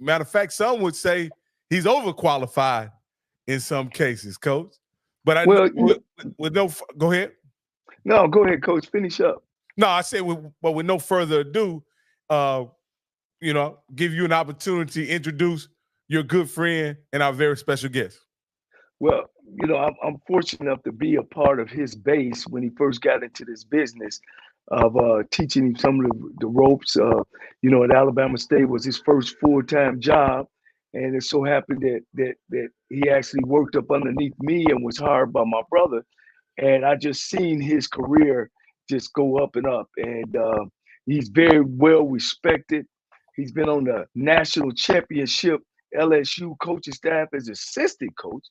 Matter of fact, some would say he's overqualified in some cases, Coach. But Well, with no, go ahead. no, go ahead, Coach. Finish up. No, I said, but with no further ado, give you an opportunity to introduce your good friend and our very special guest. Well, I'm fortunate enough to be a part of his base when he first got into this business of teaching him some of the ropes. At Alabama State was his first full-time job, and it so happened that he actually worked up underneath me and was hired by my brother, and I just seen his career just go up and up, and he's very well respected. He's been on the national championship LSU coaching staff as assistant coach.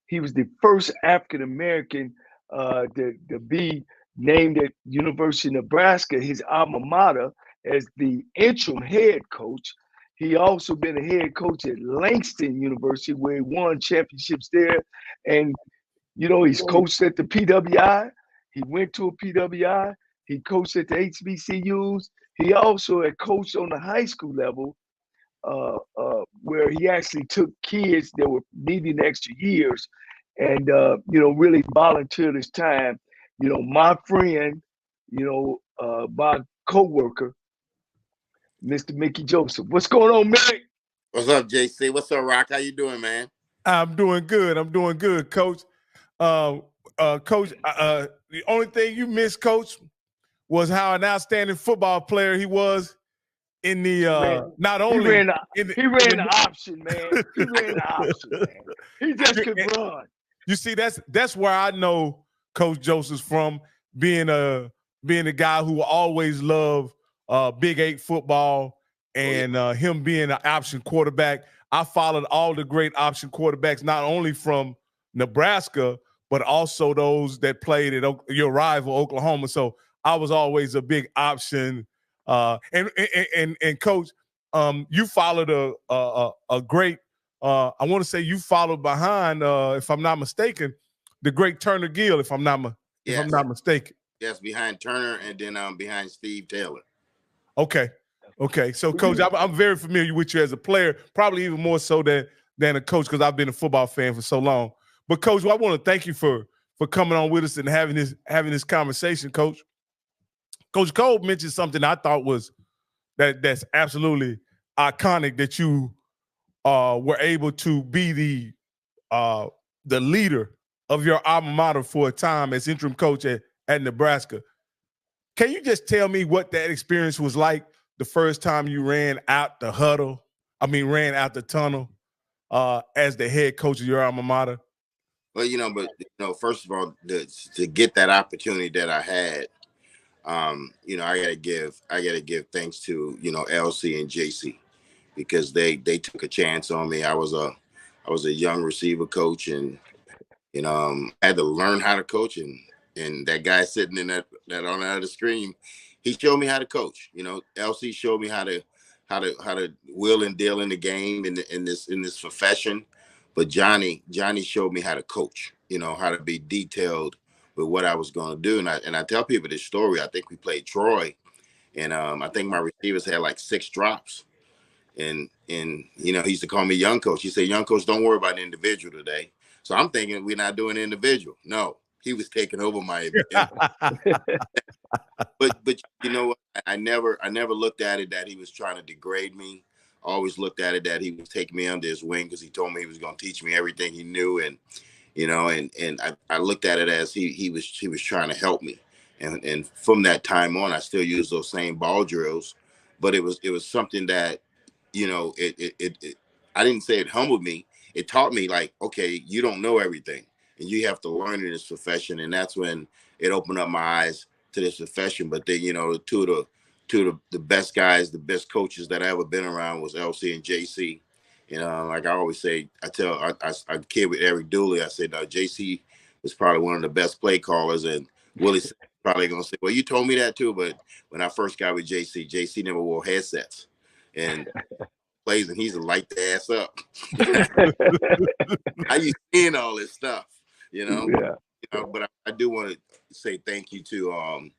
He was the first African American to be named at University of Nebraska, his alma mater, as the interim head coach. He also been a head coach at Langston University, where he won championships there. And he's coached at the PWI. He went to a PWI. He coached at the HBCUs. He also had coached on the high school level, where he actually took kids that were needing extra years and, really volunteered his time. My friend, my coworker, Mr. Mickey Joseph. What's going on, Mick? What's up, JC? What's up, Rock? How you doing, man? I'm doing good, Coach. Coach, the only thing you missed, Coach, was how an outstanding football player he was in the he ran the option, man. He ran the option, man. He just could run. You see, that's where I know Coach Joseph's from, being a guy who always loved Big 8 football and him being an option quarterback. I followed all the great option quarterbacks, not only from Nebraska, but also those that played at your rival, Oklahoma. So I was always a big option. And Coach, you followed a great. I want to say you followed behind, if I'm not mistaken, the great Turner Gill. If I'm not mistaken. Yes, behind Turner, and then behind Steve Taylor. Okay. So, Coach, I'm very familiar with you as a player, probably even more so than a coach, because I've been a football fan for so long. But, Coach, I want to thank you for coming on with us and having this conversation, Coach. Coach Cole mentioned something I thought was that's absolutely iconic, that you were able to be the leader of your alma mater for a time as interim coach at Nebraska. Can you just tell me what that experience was like the first time you ran out the tunnel as the head coach of your alma mater? Well, first of all, to get that opportunity that I had, I gotta give thanks to LC and JC, because they took a chance on me. I was a young receiver coach, and I had to learn how to coach, and that guy sitting in that on the other screen, he showed me how to coach. LC showed me how to wheel and deal in the game in this profession. But Johnny showed me how to coach, how to be detailed with what I was going to do. And I tell people this story. I think we played Troy, and I think my receivers had like 6 drops. And he used to call me young coach. He said, young coach, don't worry about the individual today. So I'm thinking we're not doing individual. No, he was taking over my but I never looked at it that he was trying to degrade me. I always looked at it that he was taking me under his wing, because he told me he was going to teach me everything he knew. And I looked at it as he was trying to help me. And from that time on, I still use those same ball drills, but it was something that, I didn't say it humbled me. It taught me, like, okay, you don't know everything, and you have to learn in this profession. And that's when it opened up my eyes to this profession. But then, two of the best guys, the best coaches that I ever been around was LC and JC. Like I always say, I kid with Eric Dooley. I said, JC was probably one of the best play callers, and Willie's probably gonna say, well, you told me that too. But when I first got with JC never wore headsets and plays, and he's to light the ass up. How you seeing all this stuff, Yeah. But I do want to say thank you to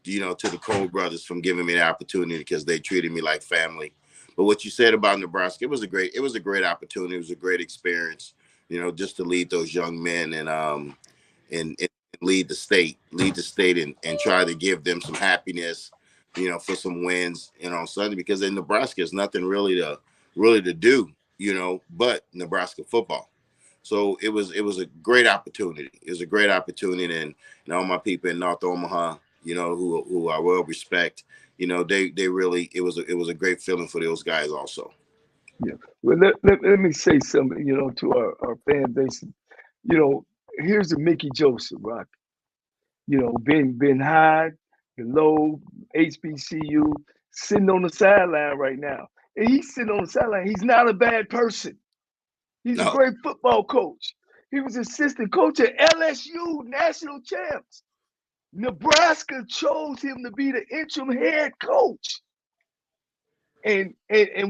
to the Cole brothers for giving me the opportunity, because they treated me like family. But what you said about Nebraska, it was a great opportunity. It was a great experience, just to lead those young men and lead the state and try to give them some happiness, for some wins, on Sunday, because in Nebraska there's nothing really to do, but Nebraska football. So it was a great opportunity. It was a great opportunity, and all my people in North Omaha, who I well respect, they really it was a great feeling for those guys also. Yeah. Well, let me say something, to our fan base. Here's the Mickey Joseph, Rock. Ben Hyde, the low HBCU, sitting on the sideline right now. And he's sitting on the sideline. He's not a bad person. He's a No. great football coach. He was assistant coach at LSU, national champs. Nebraska chose him to be the interim head coach. And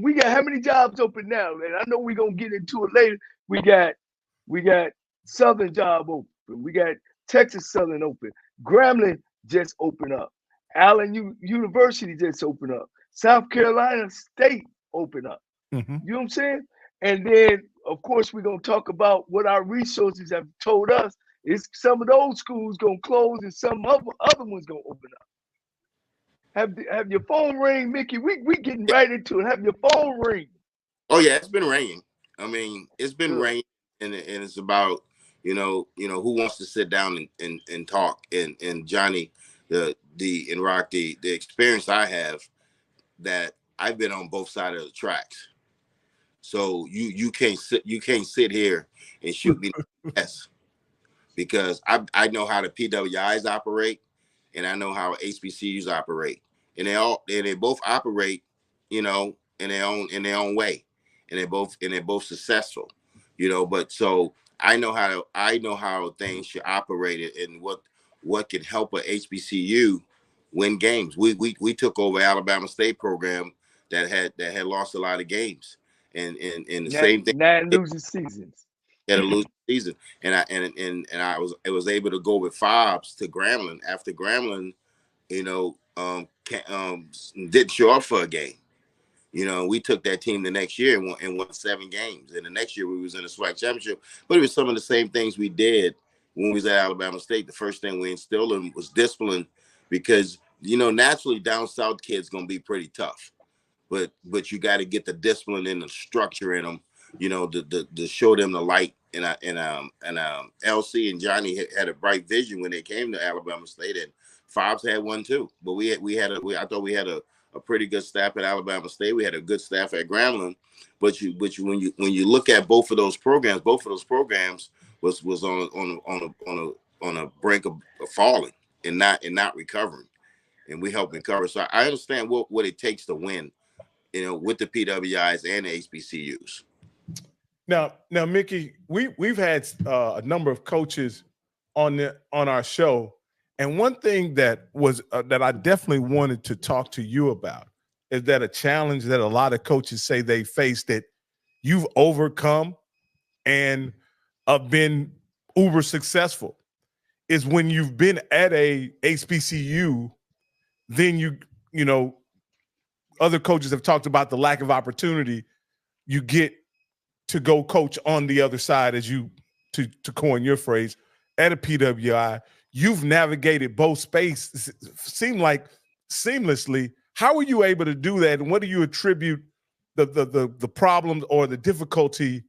we got how many jobs open now? And I know we're gonna get into it later. We got Southern job open. We got Texas Southern open. Grambling just opened up. Allen University just opened up. South Carolina State opened up. Mm-hmm. You know what I'm saying? And then, of course, we're going to talk about what our resources have told us is some of those schools going to close and some other ones going to open up. Have your phone ring, Mickey? We getting right into it. Have your phone ring. Oh, yeah, it's been ringing. I mean, it's been ringing, and it's about, who wants to sit down and talk. And Johnny, and Rock, the experience I have, that I've been on both sides of the tracks. So you can't sit here and shoot me yes, because I know how the PWIs operate, and I know how HBCUs operate, and they both operate, in their own way, and they're both successful, But so I know how things should operate, and what can help a HBCU win games. We took over Alabama State program that had lost a lot of games. And the same thing. 9 losing seasons. Had a losing season, and I was able to go with Fobbs to Grambling after Grambling, didn't show up for a game. We took that team the next year and won 7 games, and the next year we was in the SWAC championship. But it was some of the same things we did when we was at Alabama State. The first thing we instilled in was discipline, because naturally down south kids gonna be pretty tough. But you got to get the discipline and the structure in them, to show them the light. And LC and Johnny had a bright vision when they came to Alabama State, and Fobbs had one too. But I thought we had a pretty good staff at Alabama State. We had a good staff at Grambling. But when you look at both of those programs was on a brink of falling and not recovering, and we helped recover. So I understand what it takes to win, with the PWIs and the HBCUs. Now, Mickey, we've had a number of coaches on our show, and one thing that was that I definitely wanted to talk to you about is that a challenge that a lot of coaches say they face that you've overcome and been uber successful is when you've been at a HBCU, then other coaches have talked about the lack of opportunity. You get to go coach on the other side, as to coin your phrase, at a PWI. You've navigated both spaces, seem like seamlessly. How were you able to do that, and what do you attribute the problems or the difficulty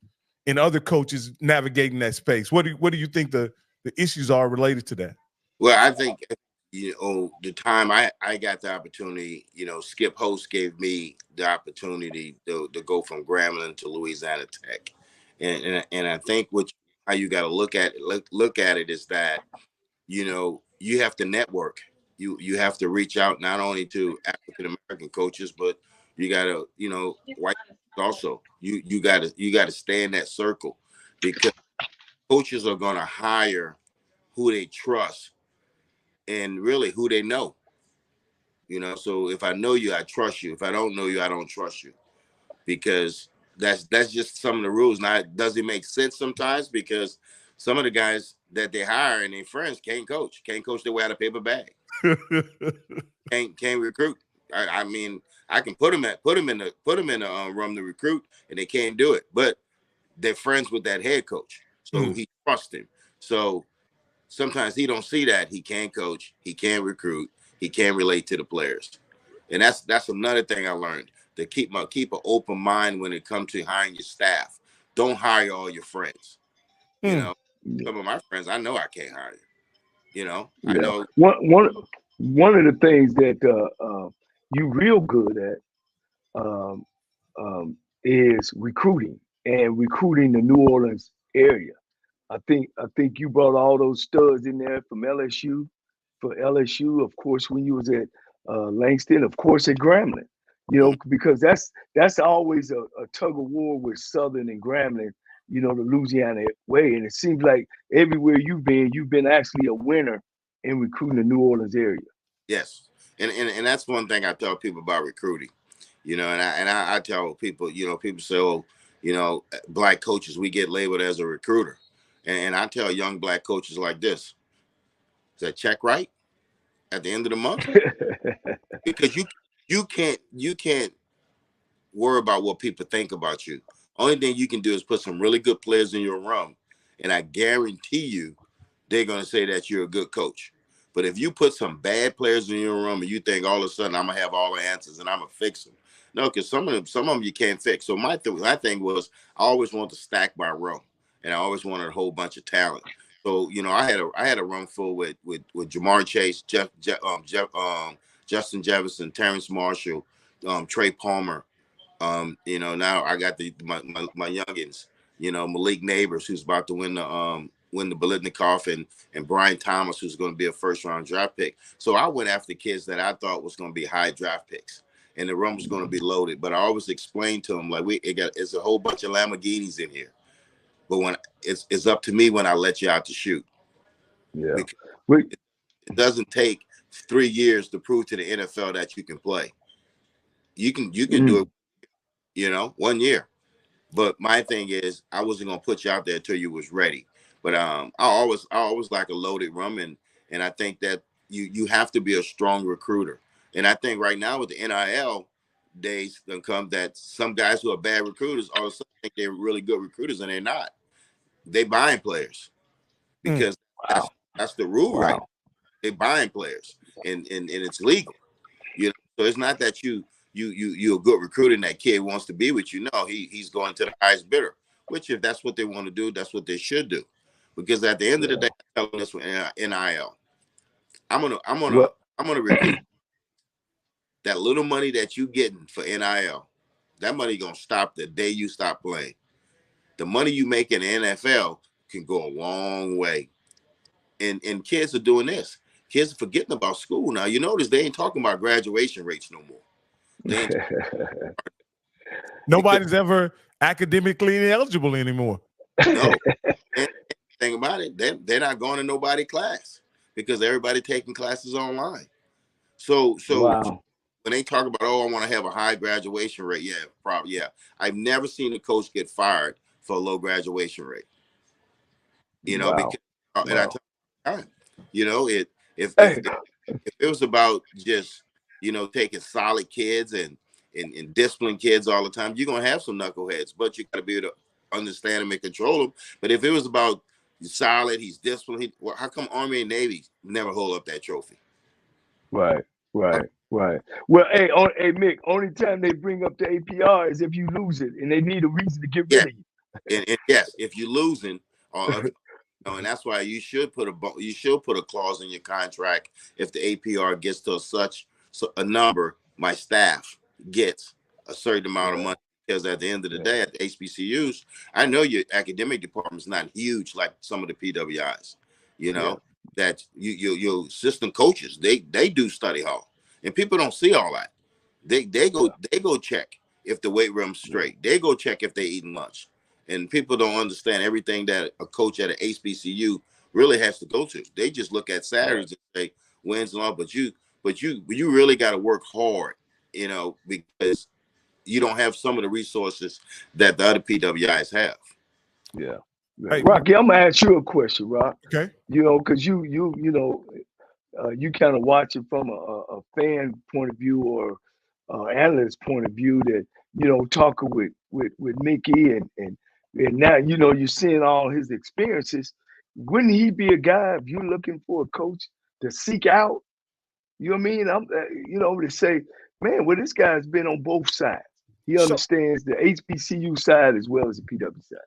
in other coaches navigating that space? What do you think the issues are related to that? Well, I think the time I got the opportunity, Skip Host gave me the opportunity to go from Grambling to Louisiana Tech, and I think how you got to look at it is that you have to network. You have to reach out not only to African American coaches, but you got to white also. You got to stay in that circle, because coaches are going to hire who they trust and really who they know. So if I know you, I trust you. If I don't know you, I don't trust you, because that's just some of the rules. Now, it doesn't make sense sometimes, because some of the guys that they hire and their friends can't coach their way out of paper bag. can't recruit. I mean, I can put them in the room to recruit, and they can't do it. But they're friends with that head coach, so he trusts him. So sometimes he don't see that he can coach, he can recruit, he can relate to the players, and that's another thing I learned, to keep an open mind when it comes to hiring your staff. Don't hire all your friends. You know, some of my friends, I know I can't hire. You know, I know one of the things that you real good at is recruiting and recruiting the New Orleans area. I think you brought all those studs in there from LSU, for LSU, of course, when you was at Langston, of course at Grambling. You know, because that's always a tug of war with Southern and Grambling, you know, the Louisiana way. And it seems like everywhere you've been actually a winner in recruiting the New Orleans area. Yes. And that's one thing I tell people about recruiting, you know, and I tell people, you know, people say, oh, you know, black coaches, we get labeled as a recruiter. And I tell young black coaches like this, is that check right at the end of the month? Because you can't worry about what people think about you. Only thing you can do is put some really good players in your room, and I guarantee you they're going to say that you're a good coach. But if you put some bad players in your room and you think all of a sudden I'm going to have all the answers and I'm going to fix them. No, because some of them you can't fix. So my thing was, I always wanted to stack my room, and I always wanted a whole bunch of talent. So, you know, I had a room full with Jamar Chase, Justin Jefferson, Terrence Marshall, Trey Palmer. You know, now I got my youngins, you know, Malik Neighbors, who's about to win the Biletnikoff, and Brian Thomas, who's going to be a first-round draft pick. So I went after kids that I thought was going to be high draft picks, and the room was going to be loaded. But I always explained to them, like, it's a whole bunch of Lamborghinis in here, but when it's up to me when I let you out to shoot. Yeah, it doesn't take 3 years to prove to the NFL that you can play. You can do it, you know, 1 year. But my thing is, I wasn't gonna put you out there until you was ready. But I always like a loaded room, and I think that you have to be a strong recruiter. And I think right now with the NIL days gonna come, that some guys who are bad recruiters all of a sudden think they're really good recruiters, and they're not. They buying players because that's the rule, right? They buying players, and it's legal. You know, so it's not that you're a good recruiter and that kid wants to be with you. No, he's going to the highest bidder. Which, if that's what they want to do, that's what they should do. Because at the end of the day, I'm telling this with NIL, I'm gonna recruit. That little money that you getting for NIL, that money gonna stop the day you stop playing. The money you make in the NFL can go a long way. And kids are doing this. Kids are forgetting about school now. You notice they ain't talking about graduation rates no more. Nobody's ever academically ineligible anymore. No. And think about it, they're not going to nobody's class because everybody taking classes online. So when they talk about, oh, I want to have a high graduation rate, probably. I've never seen a coach get fired for a low graduation rate. You know, because and I tell you, you know, if it was about just, you know, taking solid kids and discipline kids all the time, you're gonna have some knuckleheads, but you gotta be able to understand them and control them. But if it was about solid, he's disciplined, well, how come Army and Navy never hold up that trophy? Right. Well, hey, Mick, only time they bring up the APR is if you lose it and they need a reason to get rid of you. And yes, if you're losing, and that's why you should put a clause in your contract. If the APR gets to such a number, my staff gets a certain amount of money. Because at the end of the day, at the HBCUs, I know your academic department is not huge like some of the PWIs. You know that your assistant coaches they do study hall, and people don't see all that. They go check if the weight room's straight. They go check if they eating lunch. And people don't understand everything that a coach at an HBCU really has to go to. They just look at salaries and say wins and all, but you really got to work hard, you know, because you don't have some of the resources that the other PWIs have. Yeah. Hey, Rocky, I'm gonna ask you a question, Rock. Okay. You know, because you know, you kind of watch it from a fan point of view, or analyst point of view that, talking with Mickey and now, you're seeing all his experiences. Wouldn't he be a guy, if you're looking for a coach to seek out? You know what I mean? To say, man, well, this guy's been on both sides. He understands the HBCU side as well as the PW side.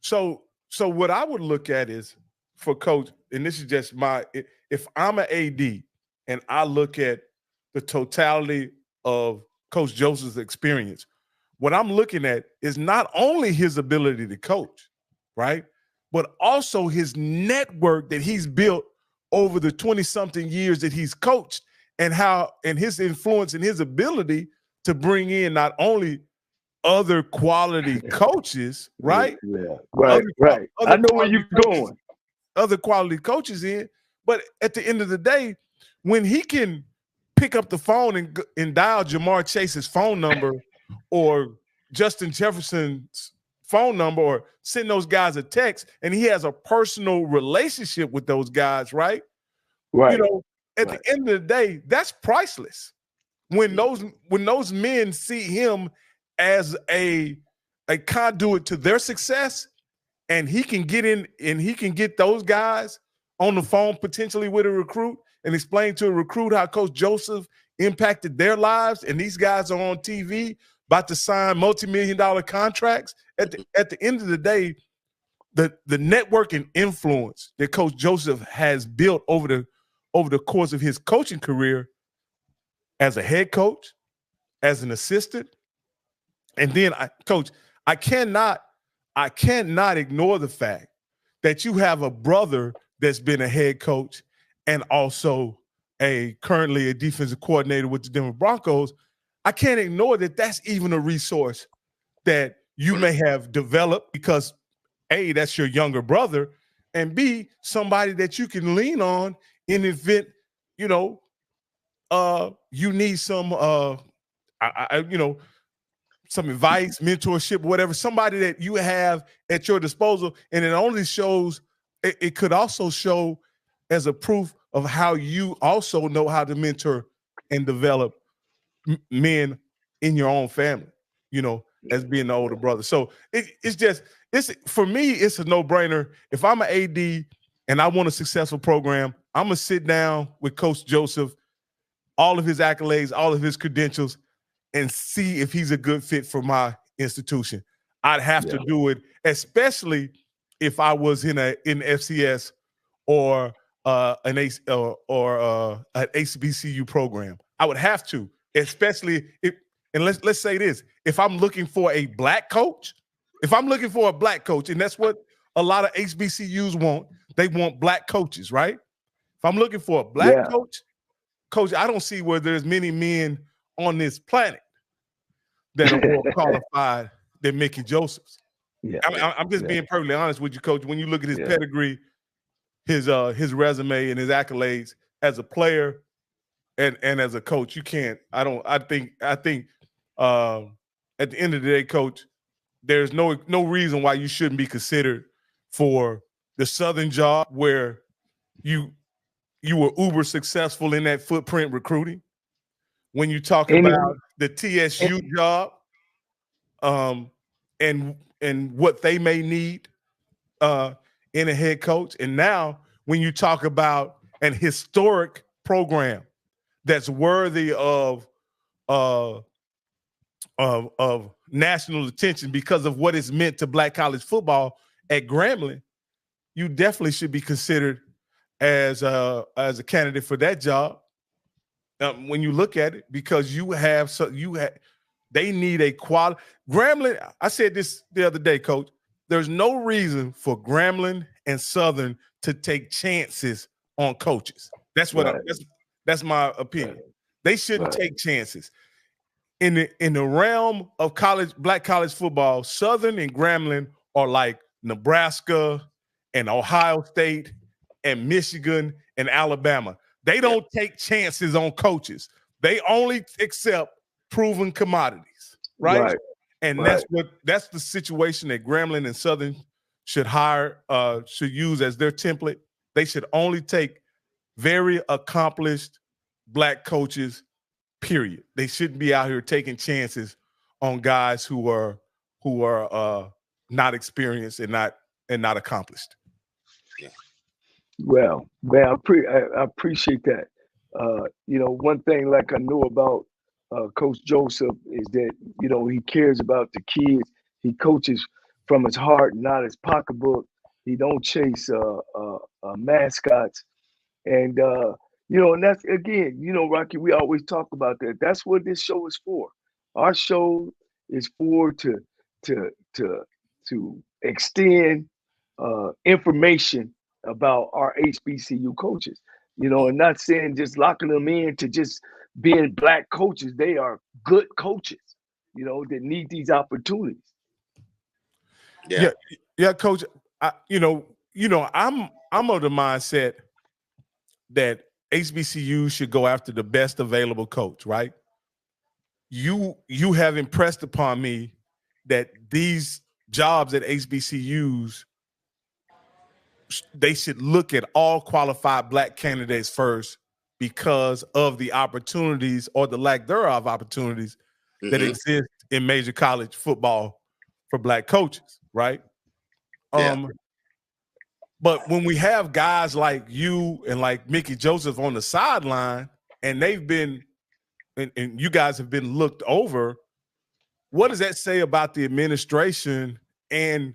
So what I would look at is for coach, and this is just if I'm an AD and I look at the totality of Coach Joseph's experience, what I'm looking at is not only his ability to coach, right, but also his network that he's built over the 20-something years that he's coached, and his influence and his ability to bring in not only other quality coaches, right? Yeah, right. I know where you're going. Other quality coaches in, but at the end of the day, when he can pick up the phone and dial Jamar Chase's phone number or Justin Jefferson's phone number or send those guys a text, and he has a personal relationship with those guys, right? Right. At the end of the day, that's priceless. When those men see him as a conduit to their success, and he can get in and he can get those guys on the phone potentially with a recruit and explain to a recruit how Coach Joseph impacted their lives, and these guys are on TV about to sign multi-million-dollar contracts. At the end of the day, the network and influence that Coach Joseph has built over the course of his coaching career as a head coach, as an assistant, and then I cannot ignore the fact that you have a brother that's been a head coach and also currently a defensive coordinator with the Denver Broncos. I can't ignore that that's even a resource that you may have developed because A, that's your younger brother, and B, somebody that you can lean on in the event, you need some some advice, mentorship, whatever, somebody that you have at your disposal. And it only shows, it could also show as a proof of how you also know how to mentor and develop men in your own family, as being the older brother. So it's for me, it's a no-brainer. If I'm an AD and I want a successful program, I'm going to sit down with Coach Joseph, all of his accolades, all of his credentials, and see if he's a good fit for my institution. I'd have to do it, especially if I was in FCS or an HBCU program. I would have to, especially if, and let's say this, if I'm looking for a black coach, and that's what a lot of HBCUs want, they want black coaches, right? If I'm looking for a black coach, I don't see where there's many men on this planet that are more qualified than Mickey Joseph's. Yeah, I'm just being perfectly honest with you, Coach. When you look at his pedigree, his resume and his accolades as a player and as a coach, you can't. I think at the end of the day, Coach, there's no reason why you shouldn't be considered for the Southern job where you were uber successful in that footprint recruiting. When you talk about the TSU job, and what they may need in a head coach, and now when you talk about an historic program that's worthy of national attention because of what it's meant to black college football at Grambling, you definitely should be considered as a candidate for that job. When you look at it, because they need a quality. Grambling, I said this the other day, Coach, there's no reason for Grambling and Southern to take chances on coaches. That's what that's my opinion. They shouldn't take chances. In the realm of black college football, Southern and Grambling are like Nebraska and Ohio State and Michigan and Alabama. They don't take chances on coaches. They only accept proven commodities, right? And that's the situation that Grambling and Southern should use as their template. They should only take very accomplished black coaches period. They shouldn't be out here taking chances on guys who are not experienced and not accomplished. Yeah. Well, man, I appreciate that. One thing like I know about Coach Joseph is that he cares about the kids. He coaches from his heart, not his pocketbook. He don't chase mascots, and and that's again, Rocky. We always talk about that. That's what this show is for. Our show is for to to extend information about our HBCU coaches, and not saying just locking them in to just being black coaches. They are good coaches, that need these opportunities. Yeah, Coach. I'm of the mindset that HBCU should go after the best available coach, right? You have impressed upon me that these jobs at HBCUs, they should look at all qualified black candidates first because of the opportunities or the lack thereof opportunities that exist in major college football for black coaches, right? Yeah. But when we have guys like you and like Mickey Joseph on the sideline, and they've been, and you guys have been looked over, what does that say about the administration and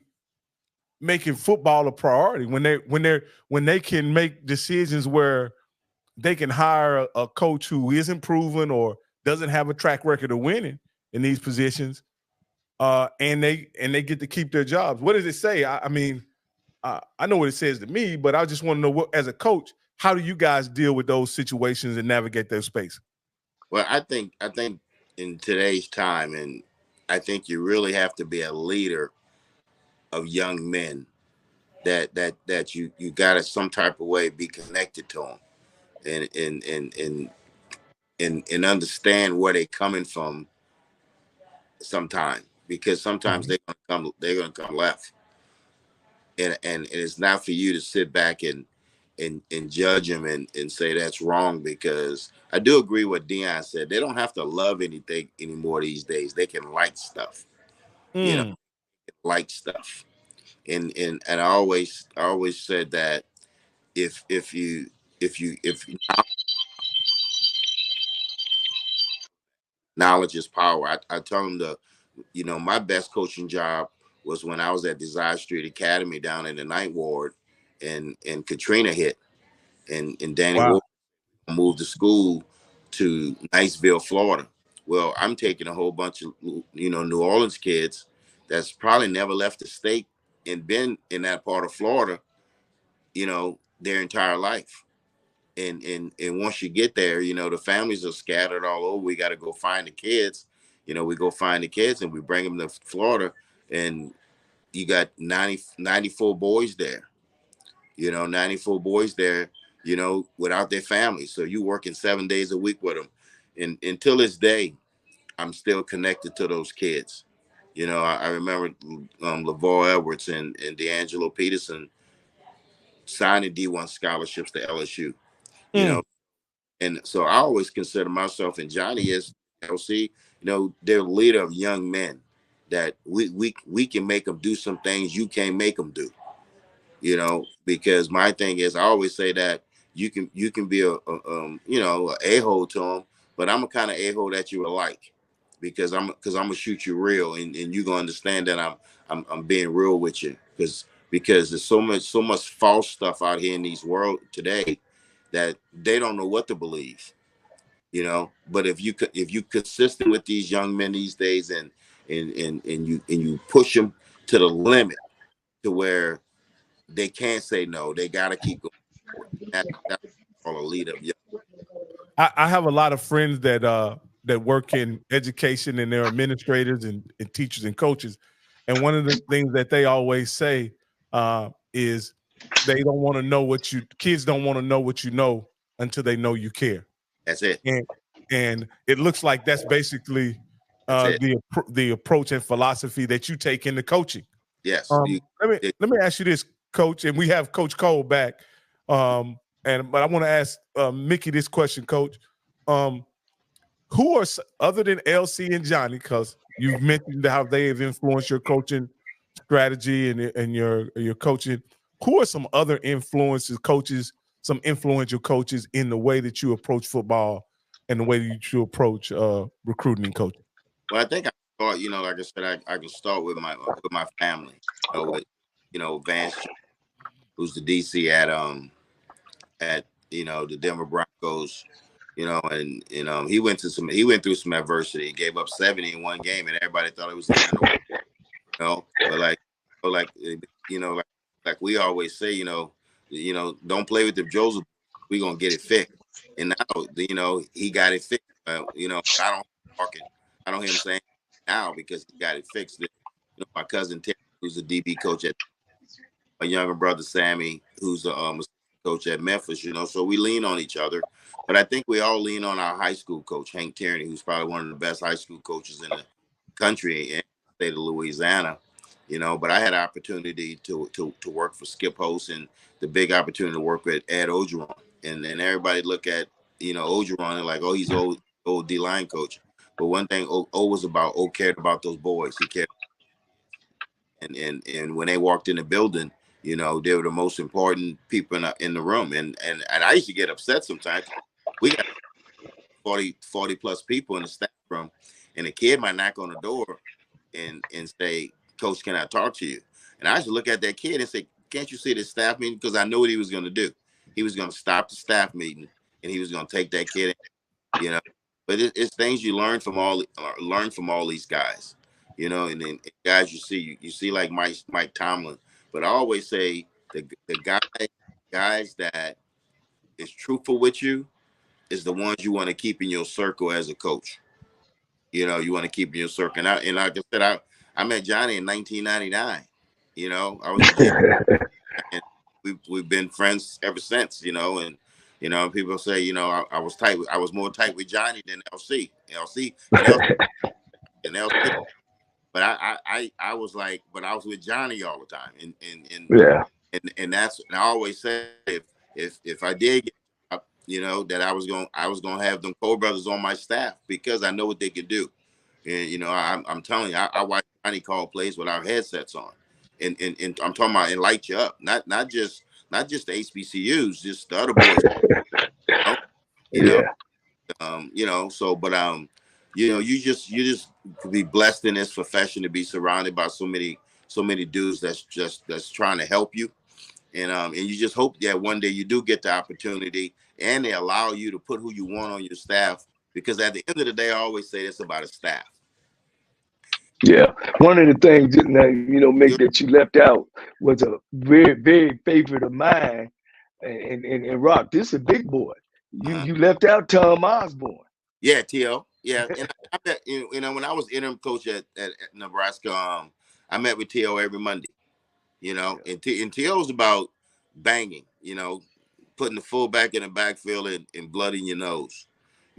making football a priority when they can make decisions where they can hire a coach who isn't proven or doesn't have a track record of winning in these positions, and they get to keep their jobs? What does it say? I mean, I know what it says to me, but I just want to know, what, as a coach, how do you guys deal with those situations and navigate their space? Well, I think in today's time, and I think you really have to be a leader of young men that you got to some type of way be connected to them and understand where they're coming from sometime, because sometimes they're gonna come left, and it's not for you to sit back and judge them and say that's wrong, because I do agree with Deion said. They don't have to love anything anymore these days. They can like stuff, like stuff. And I always said that if knowledge is power. I tell them my best coaching job was when I was at Desire Street Academy down in the Ninth Ward, and Katrina hit, and Danny Ward moved the school to Niceville, Florida. Well, I'm taking a whole bunch of New Orleans kids that's probably never left the state and been in that part of Florida, their entire life. And once you get there, the families are scattered all over. We got to go find the kids. We go find the kids and we bring them to Florida, and you got 94 boys there. 94 boys there, without their families. So you working 7 days a week with them. And until this day, I'm still connected to those kids. I remember LaVar Edwards and D'Angelo Peterson signing D1 scholarships to LSU. And so I always consider myself, and Johnnie is LC, they're leader of young men that we can make them do some things you can't make them do. Because my thing is, I always say that you can be a a-hole to them, but I'm a kind of a-hole that you will like, because I'm gonna shoot you real, and you're gonna understand that I'm being real with you, because there's so much false stuff out here in these world today that they don't know what to believe. But if you consistent with these young men these days, and you push them to the limit to where they can't say no, they got to keep going forward. That's all a leader. Yeah. I have a lot of friends that work in education, and they're administrators and teachers and coaches. And one of the things that they always say is they don't want to know kids don't want to know what you know until they know you care. That's it. And it looks like that's basically the approach and philosophy that you take into coaching. Yes. Let me ask you this, Coach, and we have Coach Cole back. But I want to ask Mickey this question, Coach. who are other than LC and Johnnie, because you've mentioned how they have influenced your coaching strategy and your coaching. Who are some other coaches, some influential coaches in the way that you approach football and the way that you approach recruiting and coaching? Well, I think I start, like I said, I can start with my family. With Vance, who's the DC at the Denver Broncos. And he went through some adversity. He gave up 70 in one game, and everybody thought it was the end of the world. But like we always say, don't play with the Joseph. We're gonna get it fixed. And now, he got it fixed. I don't hear him saying now because he got it fixed. My cousin Terry, who's a DB coach at my younger brother Sammy, who's a coach at Memphis. So we lean on each other. But I think we all lean on our high school coach, Hank Tierney, who's probably one of the best high school coaches in the country and the state of Louisiana. But I had an opportunity to work for Skip Host and the big opportunity to work with Ed Ogeron. And then everybody look at, Ogeron and like, oh, he's old D-line coach. But one thing O was about, O cared about those boys. He cared. And when they walked in the building, they were the most important people in the room. And I used to get upset sometimes. We got 40 plus people in the staff room, and a kid might knock on the door and say, "Coach, can I talk to you?" And I used to look at that kid and say, "Can't you see this staff meeting?" Because I knew what he was going to do. He was going to stop the staff meeting, and he was going to take that kid in, But it's things you learn from all these guys, and then guys you see like Mike Tomlin. But I always say the guys that is truthful with you is the ones you want to keep in your circle as a coach. You want to keep in your circle. And like I said, I met Johnnie in 1999. I was a kid, and we've been friends ever since. And people say, I was tight. I was more tight with Johnnie than LC. And LC. But I was with Johnnie all the time. And that's, and I always say if I did get up, that I was gonna have them co-brothers on my staff because I know what they could do. And I'm telling you, I watch Johnnie call plays without headsets on, and I'm talking about and light you up, not just the HBCUs, just the other boys. You just be blessed in this profession to be surrounded by so many dudes that's trying to help you. And you just hope that one day you do get the opportunity and they allow you to put who you want on your staff, because at the end of the day, I always say this about a staff. Yeah. One of the things that, Mick, that you left out was a very, very favorite of mine. And Rock, this is a big boy. You left out Tom Osborne. Yeah, T.O. Yeah. And I met, when I was interim coach at Nebraska, I met with T.O. every Monday. And T.O.'s about banging, putting the fullback in the backfield and blood in your nose,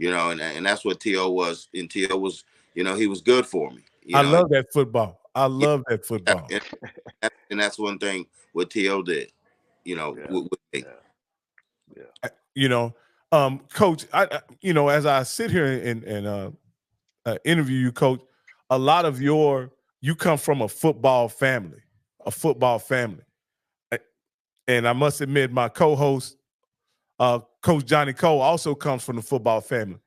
and that's what T.O. was. And T.O. was, he was good for me. I love that football. I love that football. And that's one thing what T.O. did, with me. Coach, as I sit here and interview you, Coach, a lot of you come from a football family. And I must admit, my co-host, Coach Johnnie Cole, also comes from the football family.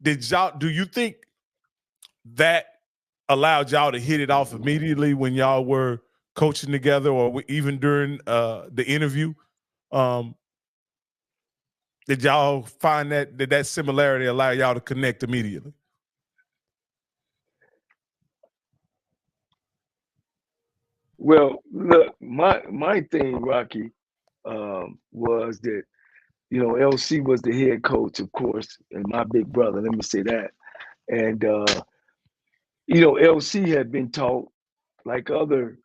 Do you think that allowed y'all to hit it off immediately when y'all were coaching together, or even during the interview? Did y'all find that similarity allow y'all to connect immediately? Well, look, my thing, Rocky, was that, LC was the head coach, of course, and my big brother, let me say that. And, LC had been taught, like other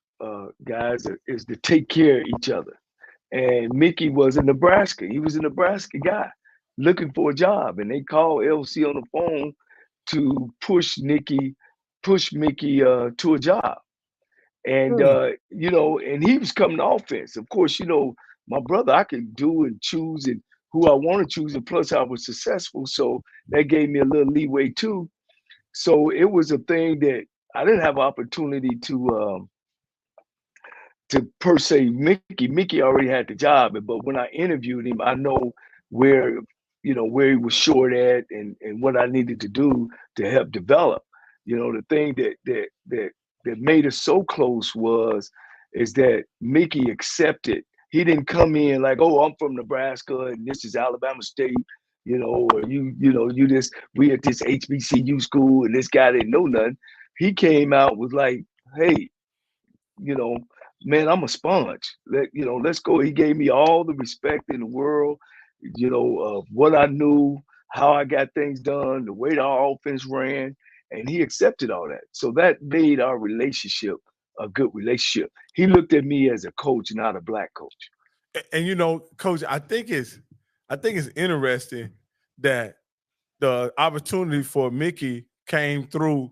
guys, is to take care of each other. And Mickey was in Nebraska. He was a Nebraska guy looking for a job. And they called LC on the phone to push Mickey to a job. And, and he was coming to offense. Of course, my brother, I could do and choose and who I want to choose, and plus I was successful, so that gave me a little leeway too. So it was a thing that I didn't have opportunity to per se Mickey. Mickey already had the job, but when I interviewed him, I know where where he was short at and what I needed to do to help develop. The thing that made us so close is that Mickey accepted. He didn't come in like, oh, I'm from Nebraska and this is Alabama State, or you just we at this HBCU school and this guy didn't know nothing. He came out with like, hey, man, I'm a sponge. Let's go. He gave me all the respect in the world, of what I knew, how I got things done, the way our offense ran, and he accepted all that. So that made our relationship a good relationship. He looked at me as a coach, not a black coach. And Coach, I think it's interesting that the opportunity for Mickey came through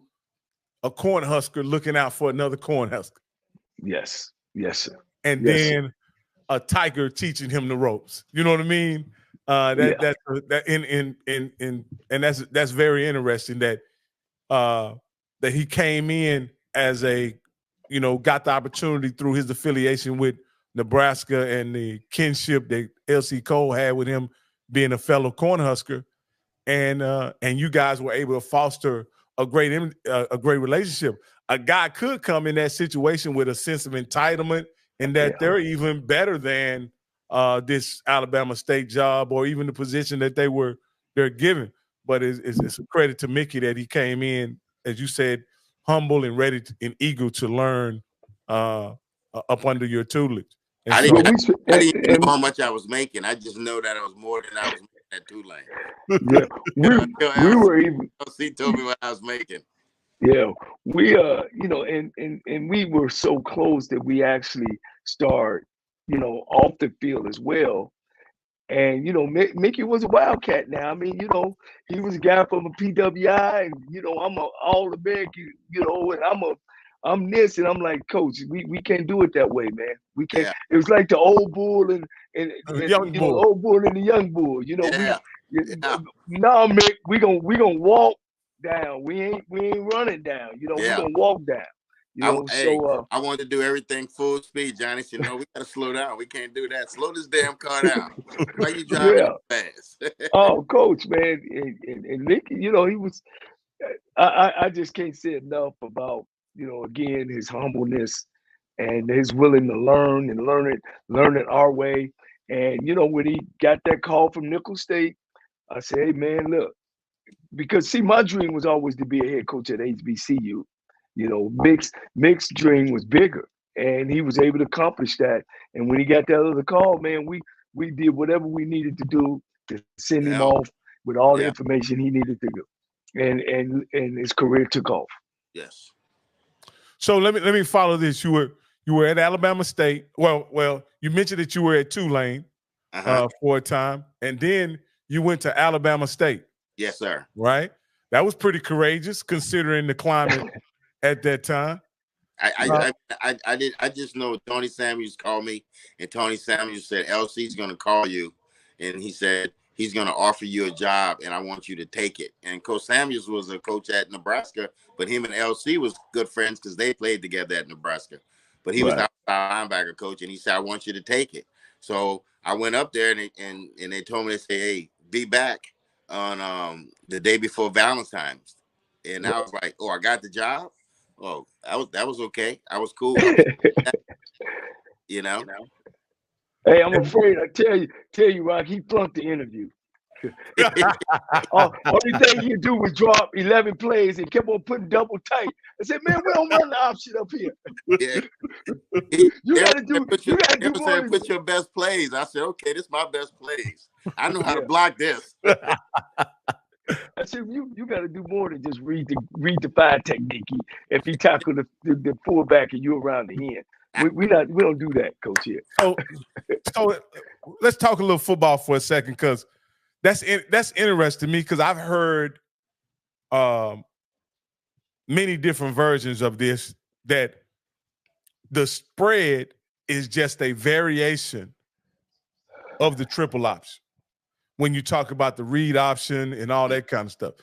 a Cornhusker looking out for another Cornhusker. Yes, sir. And yes, then sir. A Tiger teaching him the ropes. You know what I mean? That's very interesting that he came in as got the opportunity through his affiliation with Nebraska and the kinship that L.C. Cole had with him being a fellow Cornhusker, and you guys were able to foster a great relationship. A guy could come in that situation with a sense of entitlement and that they're even better than this Alabama State job or even the position that they're given. But it's a credit to Mickey that he came in, as you said, humble and ready and eager to learn up under your tutelage. And I didn't even know how much I was making. I just know that it was more than I was making at Tulane. Yeah, we were even. He told me what I was making. Yeah, we and we were so close that we actually started, off the field as well. And Mickey was a wildcat. Now, I mean, he was a guy from a PWI, and I'm a All-American, and I'm this, and I'm like, Coach, we can't do it that way, man. We can't. Yeah. It was like the old bull and young bull. the old bull and the young bull. No, Mick, we gonna walk down. We ain't running down. We gonna walk down. I wanted to do everything full speed. Johnny said, "No, we gotta slow down. We can't do that. Slow this damn car down. Why you driving fast?" Oh, Coach, man, and Mickey, he was. I just can't say enough about again his humbleness and his willing to learn and learn it our way. And when he got that call from Nicholls State, I said, "Hey, man, look." Because see, my dream was always to be a head coach at HBCU. Mick's dream was bigger, and he was able to accomplish that. And when he got that other call, man, we did whatever we needed to do to send him off with all the information he needed to do, and his career took off. Yes. So let me follow this. You were at Alabama State. Well, you mentioned that you were at Tulane for a time, and then you went to Alabama State. Yes, sir. Right? That was pretty courageous considering the climate at that time. I just know Tony Samuels called me, and Tony Samuels said, LC's going to call you, and he said he's going to offer you a job, and I want you to take it. And Coach Samuels was a coach at Nebraska, but him and LC was good friends because they played together at Nebraska. But he was the outside linebacker coach, and he said, I want you to take it. So I went up there, and they told me, to say, hey, be back on the day before Valentine's. And I was like, oh, I got the job? Oh, that was okay. I was cool. Hey, I'm afraid I tell you, Rock, he flunked the interview. Only thing he do was drop 11 plays and kept on putting double tight. I said, man, we don't run the option up here. Yeah. You got to put your best plays. I said, okay, this is my best plays. I know how to block this. I said, you got to do more than just read the fire technique. If he tackle the fullback and you around the end, we don't do that, Coach. Here. So let's talk a little football for a second, because that's interesting to me, because I've heard many different versions of this, that the spread is just a variation of the triple option. when you talk about the read option and all that kind of stuff.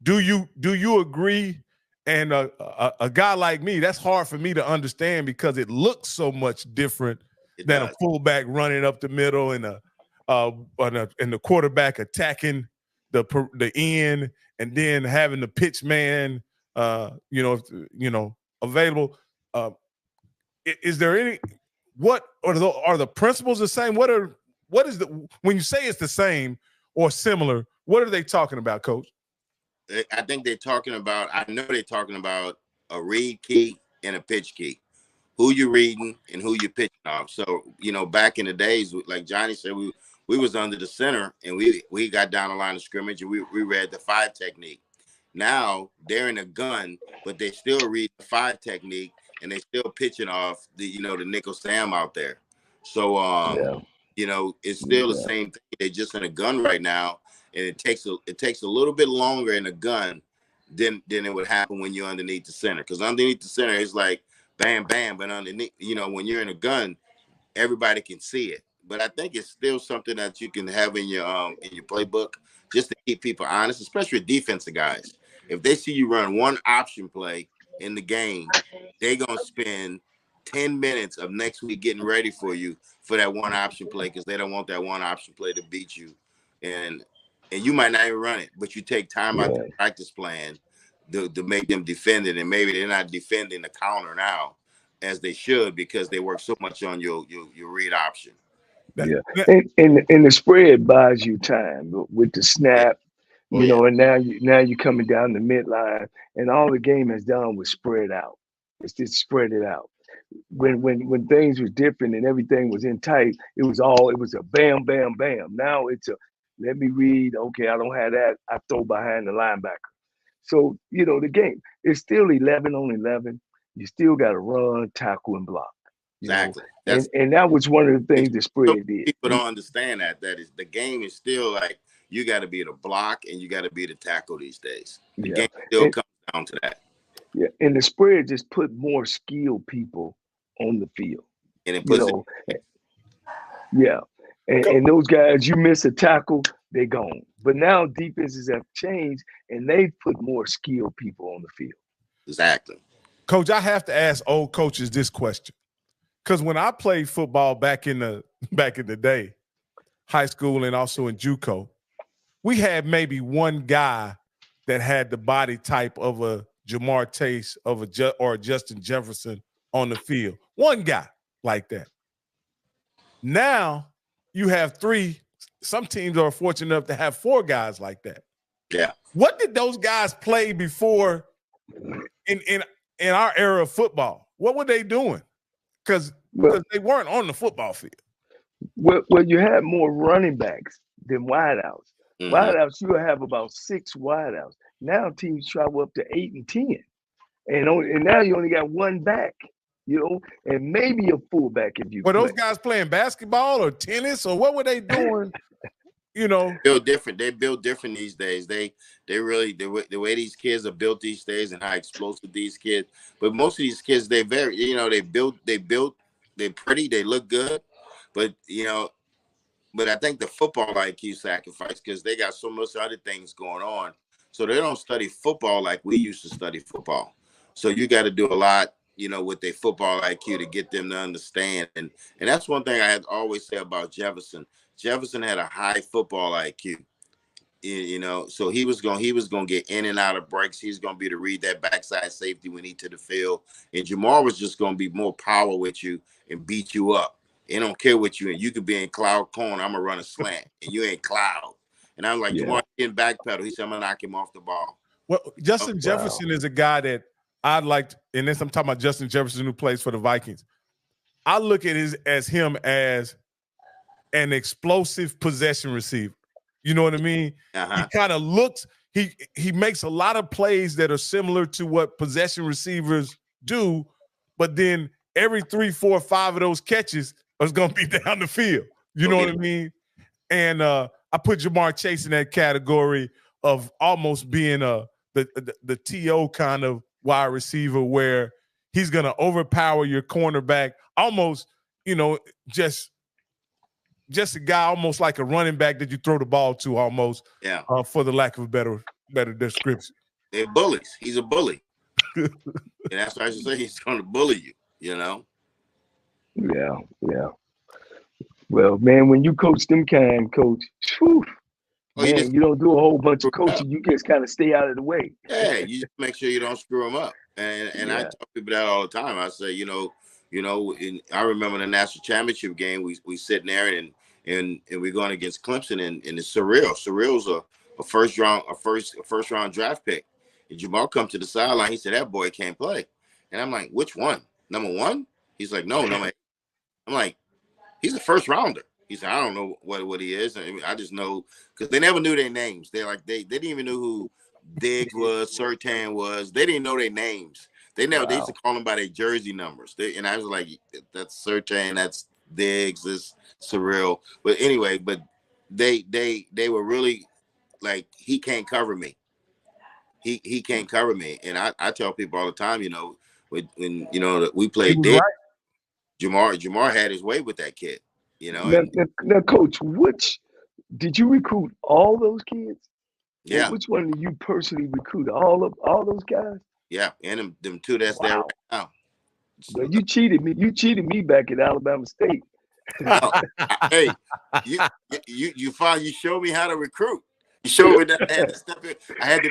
Do you agree? And a guy like me, that's hard for me to understand because it looks so much different than a fullback running up the middle and the quarterback attacking the end and then having the pitch man, available. Is there any? What are the principles the same? What is when you say it's the same or similar? What are they talking about, Coach? I think they're talking about. I know they're talking about a read key and a pitch key. Who you reading and who you pitching off. So back in the days, like Johnny said, we was under the center and we got down the line of scrimmage and we read the 5 technique. Now they're in a gun, but they still read the 5 technique and they still pitching off the nickel Sam out there. So it's still the same thing. They're just in a gun right now, and it takes a little bit longer in a gun than it would happen when you're underneath the center. Because underneath the center, it's like bam, bam, but underneath, when you're in a gun, everybody can see it. But I think it's still something that you can have in your playbook just to keep people honest, especially defensive guys. If they see you run one option play in the game, they're gonna spend 10 minutes of next week getting ready for you for that one option play because they don't want that one option play to beat you. And you might not even run it, but you take time out the practice plan to make them defend it, and maybe they're not defending the counter now as they should because they work so much on your read option. And the spread buys you time with the snap, and now you're coming down the midline, and all the game has done was spread out. It's just spread it out. When things were different and everything was in tight, it was a bam, bam, bam. Now it's a let me read. Okay, I don't have that. I throw behind the linebacker. So the game is still 11 on 11. You still got to run, tackle, and block. Exactly. And that was one of the things the spread did. People don't understand that is the game is still like you got to be the block and you got to be the tackle these days. The game still comes down to that. Yeah, and the spread just put more skilled people on the field. And it puts and those guys, you miss a tackle, they're gone. But now defenses have changed and they've put more skilled people on the field. Exactly. Coach, I have to ask old coaches this question. Because when I played football back in the day, high school and also in JUCO, we had maybe one guy that had the body type of a Jamar Chase or a Justin Jefferson on the field. One guy like that. Now you have 3. Some teams are fortunate enough to have 4 guys like that. Yeah. What did those guys play before in our era of football? What were they doing? Because they weren't on the football field. Well, you had more running backs than wideouts. Mm-hmm. Wideouts, you have about 6 wideouts. Now teams travel up to 8 and 10, and now you only got one back, and maybe a fullback if you. Were those guys playing basketball or tennis, or what were they doing? Build different. They build different these days. They really the way these kids are built these days and how explosive these kids. But most of these kids, they're pretty, they look good, but but I think the football IQ sacrificed because they got so much other things going on, so they don't study football like we used to study football. So you got to do a lot, with their football IQ to get them to understand. And that's one thing I had always say about Jefferson. Jefferson had a high football IQ, so he was going to get in and out of breaks. He's going to be to read that backside safety when he to the field. And Jamar was just going to be more power with you and beat you up. They don't care what you in. You could be in cloud corner. I'm going to run a slant and you ain't cloud. And I'm like, Jamar in backpedal. He said, I'm going to knock him off the ball. Well, Justin Jefferson is a guy that I'd like, and this I'm talking about Justin Jefferson who plays for the Vikings. I look at him as an explosive possession receiver. You know what I mean? Uh-huh. He kind of looks, he makes a lot of plays that are similar to what possession receivers do, but then every 3, 4, 5 of those catches is going to be down the field. You know what I mean? And I put Jamar Chase in that category of almost being the TO kind of wide receiver where he's going to overpower your cornerback, almost, just just a guy almost like a running back that you throw the ball to almost. Yeah. For the lack of a better description. They're bullies. He's a bully. And that's what I should say. He's going to bully you, you know? Yeah, yeah. Well, man, when you coach them kind, coach, whew, man, you don't do a whole bunch of coaching. You just kind of stay out of the way. Yeah, you just make sure you don't screw them up. And I tell people that all the time. I say, I remember the national championship game. We sitting there and we're going against Clemson and it's surreal. Surreal's a first round draft pick. And Jamal come to the sideline. He said, that boy can't play. And I'm like, which one? Number 1? He's like, no, number 8. I'm like, he's a first rounder. He said, I don't know what he is. I just know because they never knew their names. They didn't even know who Diggs was, Surtain was. They didn't know their names. They used to call them by their jersey numbers. And I was like, that's Surtain, that's Diggs, this surreal. But anyway, they were really like, he can't cover me. He can't cover me. And I tell people all the time, when we played Diggs, right. Jamar had his way with that kid, Now, Coach, which did you recruit all those kids? Yeah. Which one did you personally recruit? All those guys? Yeah, and them 2 that's there right now. But you cheated me. You cheated me back at Alabama State. Hey, you showed me how to recruit. You showed me that I had to step in. I had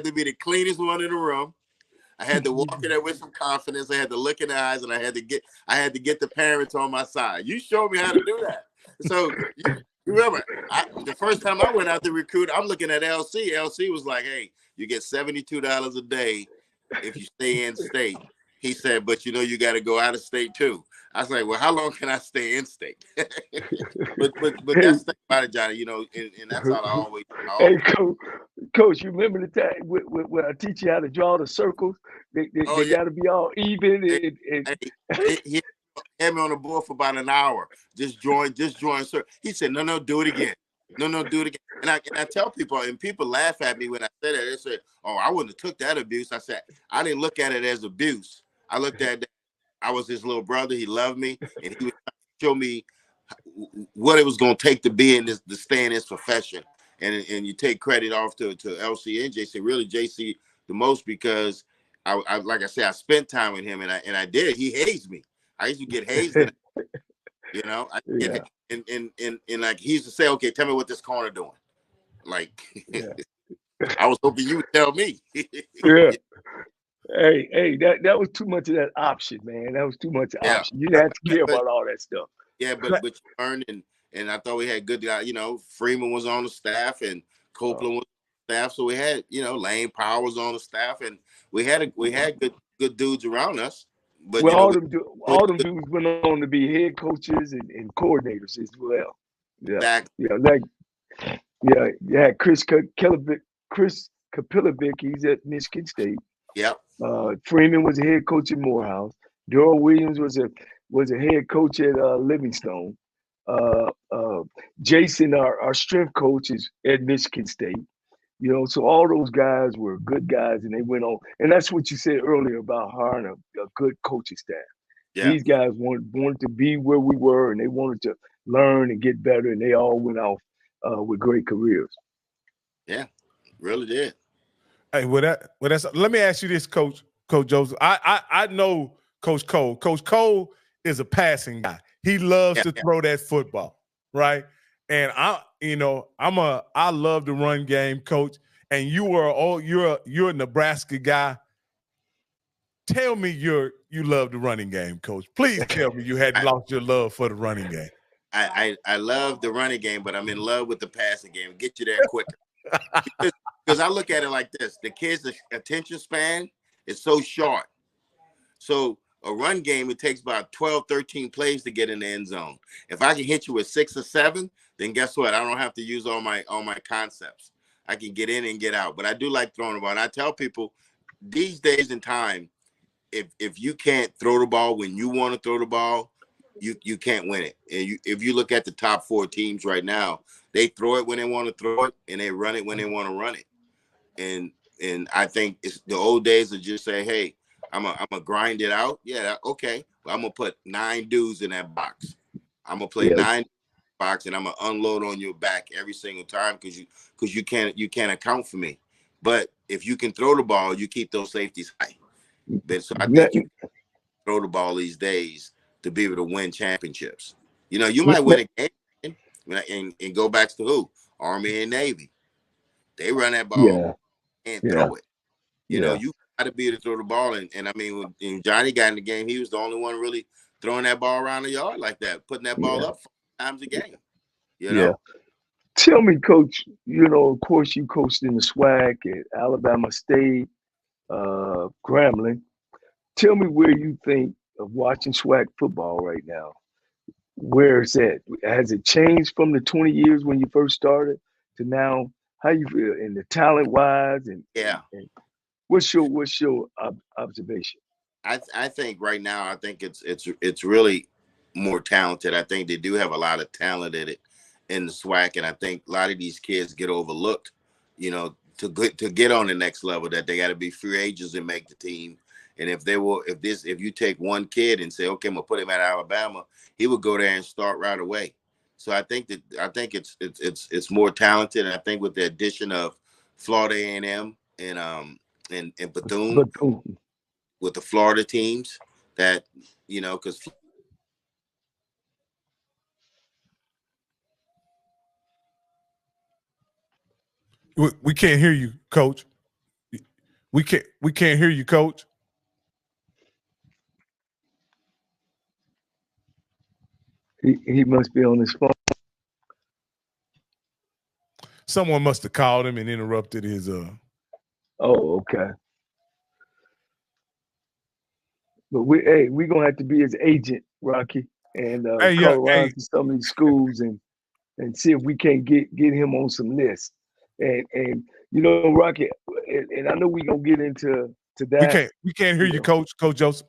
to be the cleanest one in the room. I had to walk in there with some confidence. I had to look in the eyes, and I had to get the parents on my side. You showed me how to do that. So you remember, the first time I went out to recruit, I'm looking at LC. LC was like, "Hey, you get $72 a day if you stay in state." He said, "But you got to go out of state too." I was like, "Well, how long can I stay in state?" but that's the thing about it, Johnny. And that's how I always. Hey, Coach, you remember the time when I teach you how to draw the circles? They got to be all even. He had me on the board for about an hour. Just join. He said, "No, do it again. No, do it again." And I tell people, and people laugh at me when I say that. They say, "Oh, I wouldn't have took that abuse." I said, "I didn't look at it as abuse. I looked at it. I was his little brother. He loved me, and he would show me what it was going to take to stay in this profession." And you take credit off to LC and JC. Really, JC the most because I like I said, I spent time with him, and I did. He hazed me. I used to get hazed. And like he used to say, "Okay, tell me what this corner doing." Like, I was hoping you would tell me. Yeah. Hey, that was too much of that option, man. That was too much option. You didn't have to care about all that stuff. Yeah, but you learned, and I thought we had good guys. Freeman was on the staff, and Copeland was on the staff. So we had, Lane Powers on the staff, and we had good dudes around us. But all them dudes went on to be head coaches and coordinators as well. Yeah, exactly. Chris Kapilovic, he's at Michigan State. Yep. Freeman was a head coach at Morehouse. Darrell Williams was a head coach at Livingstone. Jason, our strength coach, is at Michigan State. So all those guys were good guys, and they went on. And that's what you said earlier about hiring a good coaching staff. Yeah. These guys wanted to be where we were, and they wanted to learn and get better, and they all went off with great careers. Yeah, really did. Hey, let me ask you this, Coach Joseph. I know Coach Cole. Coach Cole is a passing guy. He loves to throw that football, right? And I love the run game, Coach. And you're a Nebraska guy. Tell me you love the running game, Coach. Please tell me you hadn't lost your love for the running game. I love the running game, but I'm in love with the passing game. Get you there quicker. Because I look at it like this. The kids' attention span is so short. So a run game, it takes about 12, 13 plays to get in the end zone. If I can hit you with 6 or 7, then guess what? I don't have to use all my concepts. I can get in and get out. But I do like throwing the ball. And I tell people, these days and time, if you can't throw the ball when you want to throw the ball, you can't win it. And if you look at the top 4 teams right now, they throw it when they want to throw it, and they run it when they want to run it. And I think it's the old days of just say, hey, I'm a grind it out. Yeah, okay. But I'm gonna put 9 dudes in that box. I'm gonna play 9 box and I'm gonna unload on your back every single time because you can't account for me. But if you can throw the ball, you keep those safeties high. So I think you can throw the ball these days to be able to win championships. You know, you might win a game and go back to who? Army and Navy. They run that ball and throw it. You know, you got to be able to throw the ball. And I mean, when Johnnie got in the game, he was the only one really throwing that ball around the yard like that, putting that ball up 5 times a game. You know? Tell me, Coach, you know, of course, you coached in the SWAC at Alabama State, Grambling. Tell me where you think of watching SWAC football right now. Where is it? Has it changed from the 20 years when you first started to now? How you feel in the talent wise and what's your observation? I think right now I think it's really more talented. I think they do have a lot of talent in the SWAC, and I think a lot of these kids get overlooked. You know, to get on the next level, that they got to be free agents and make the team. And if you take one kid and say, okay, I'm gonna put him at Alabama, he would go there and start right away. So I think it's more talented, and I think with the addition of Florida A&M and Bethune with the Florida teams, that you know, because we can't hear you, Coach. We can't hear you, Coach. He must be on his phone. Someone must have called him and interrupted his Oh, okay. But we're gonna have to be his agent, Rocky, and call around to some of these schools and see if we can't get him on some lists. And you know, Rocky, and I know we're gonna get into that. We can't hear you, Coach Joseph.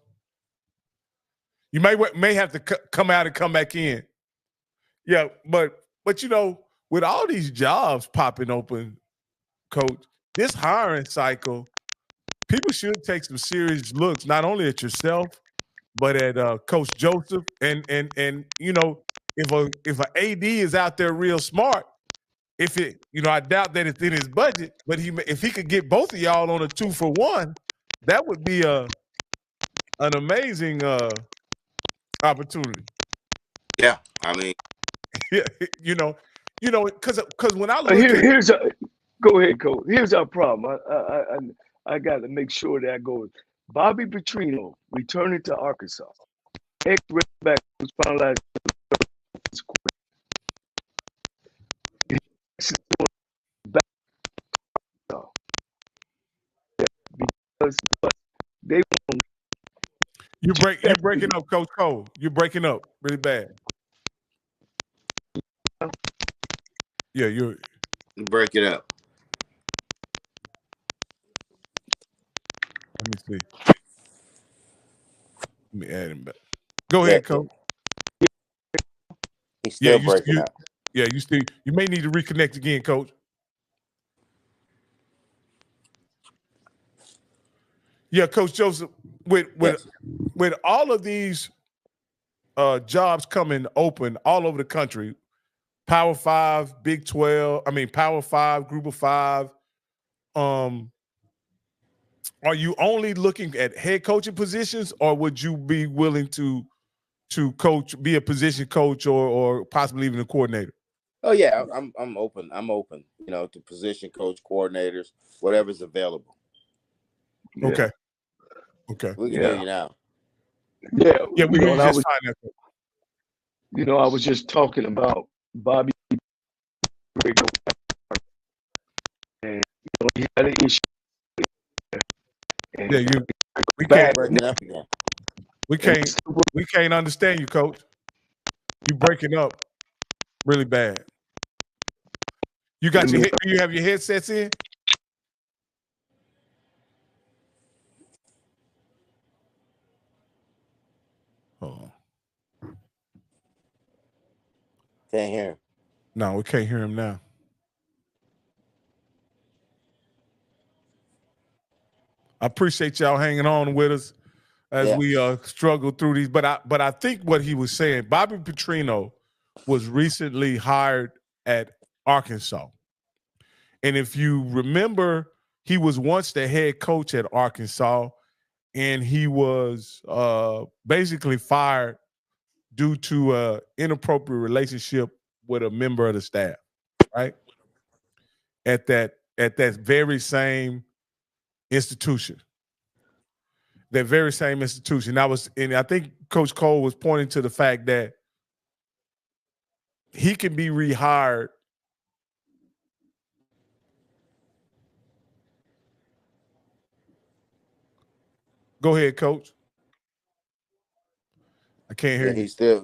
You may have to come out and come back in. Yeah, but you know, with all these jobs popping open, Coach, this hiring cycle, people should take some serious looks not only at yourself, but at Coach Joseph. And you know, if an AD is out there real smart, I doubt that it's in his budget, but if he could get both of y'all on a 2-for-1, that would be an amazing opportunity. Yeah, I mean, yeah, you know, because when I look go ahead, Coach. Here's our problem. I got to make sure that I go. Bobby Petrino returning to Arkansas. Ex-back was finalized. Because they you're breaking up, Coach Cole. You're breaking up really bad. Yeah, you break it up. Let me see. Let me add him back. Go ahead, Coach. He's still breaking up. Yeah, you may need to reconnect again, Coach. Yeah, Coach Joseph, with all of these jobs coming open all over the country, Power 5, Big 12, Power 5, Group of 5, are you only looking at head coaching positions, or would you be willing to be a position coach or possibly even a coordinator? Oh yeah, I'm open. I'm open, you know, to position coach, coordinators, whatever's available. Okay. Okay. We can hear you now. Yeah. Yeah, we can just find that. You know, I was just talking about Bobby, and you know, he had an issue. And we can't break up again. We can't understand you, Coach. You breaking up really bad. Do you have your headsets in? Oh. Can't hear him. No, we can't hear him now. I appreciate y'all hanging on with us as we struggle through these. But I think what he was saying, Bobby Petrino was recently hired at Arkansas. And if you remember, he was once the head coach at Arkansas, and he was basically fired due to an inappropriate relationship with a member of the staff, right? At that very same institution. That very same institution. And I think Coach Cole was pointing to the fact that he can be rehired. Go ahead, Coach. I can't hear you. He's still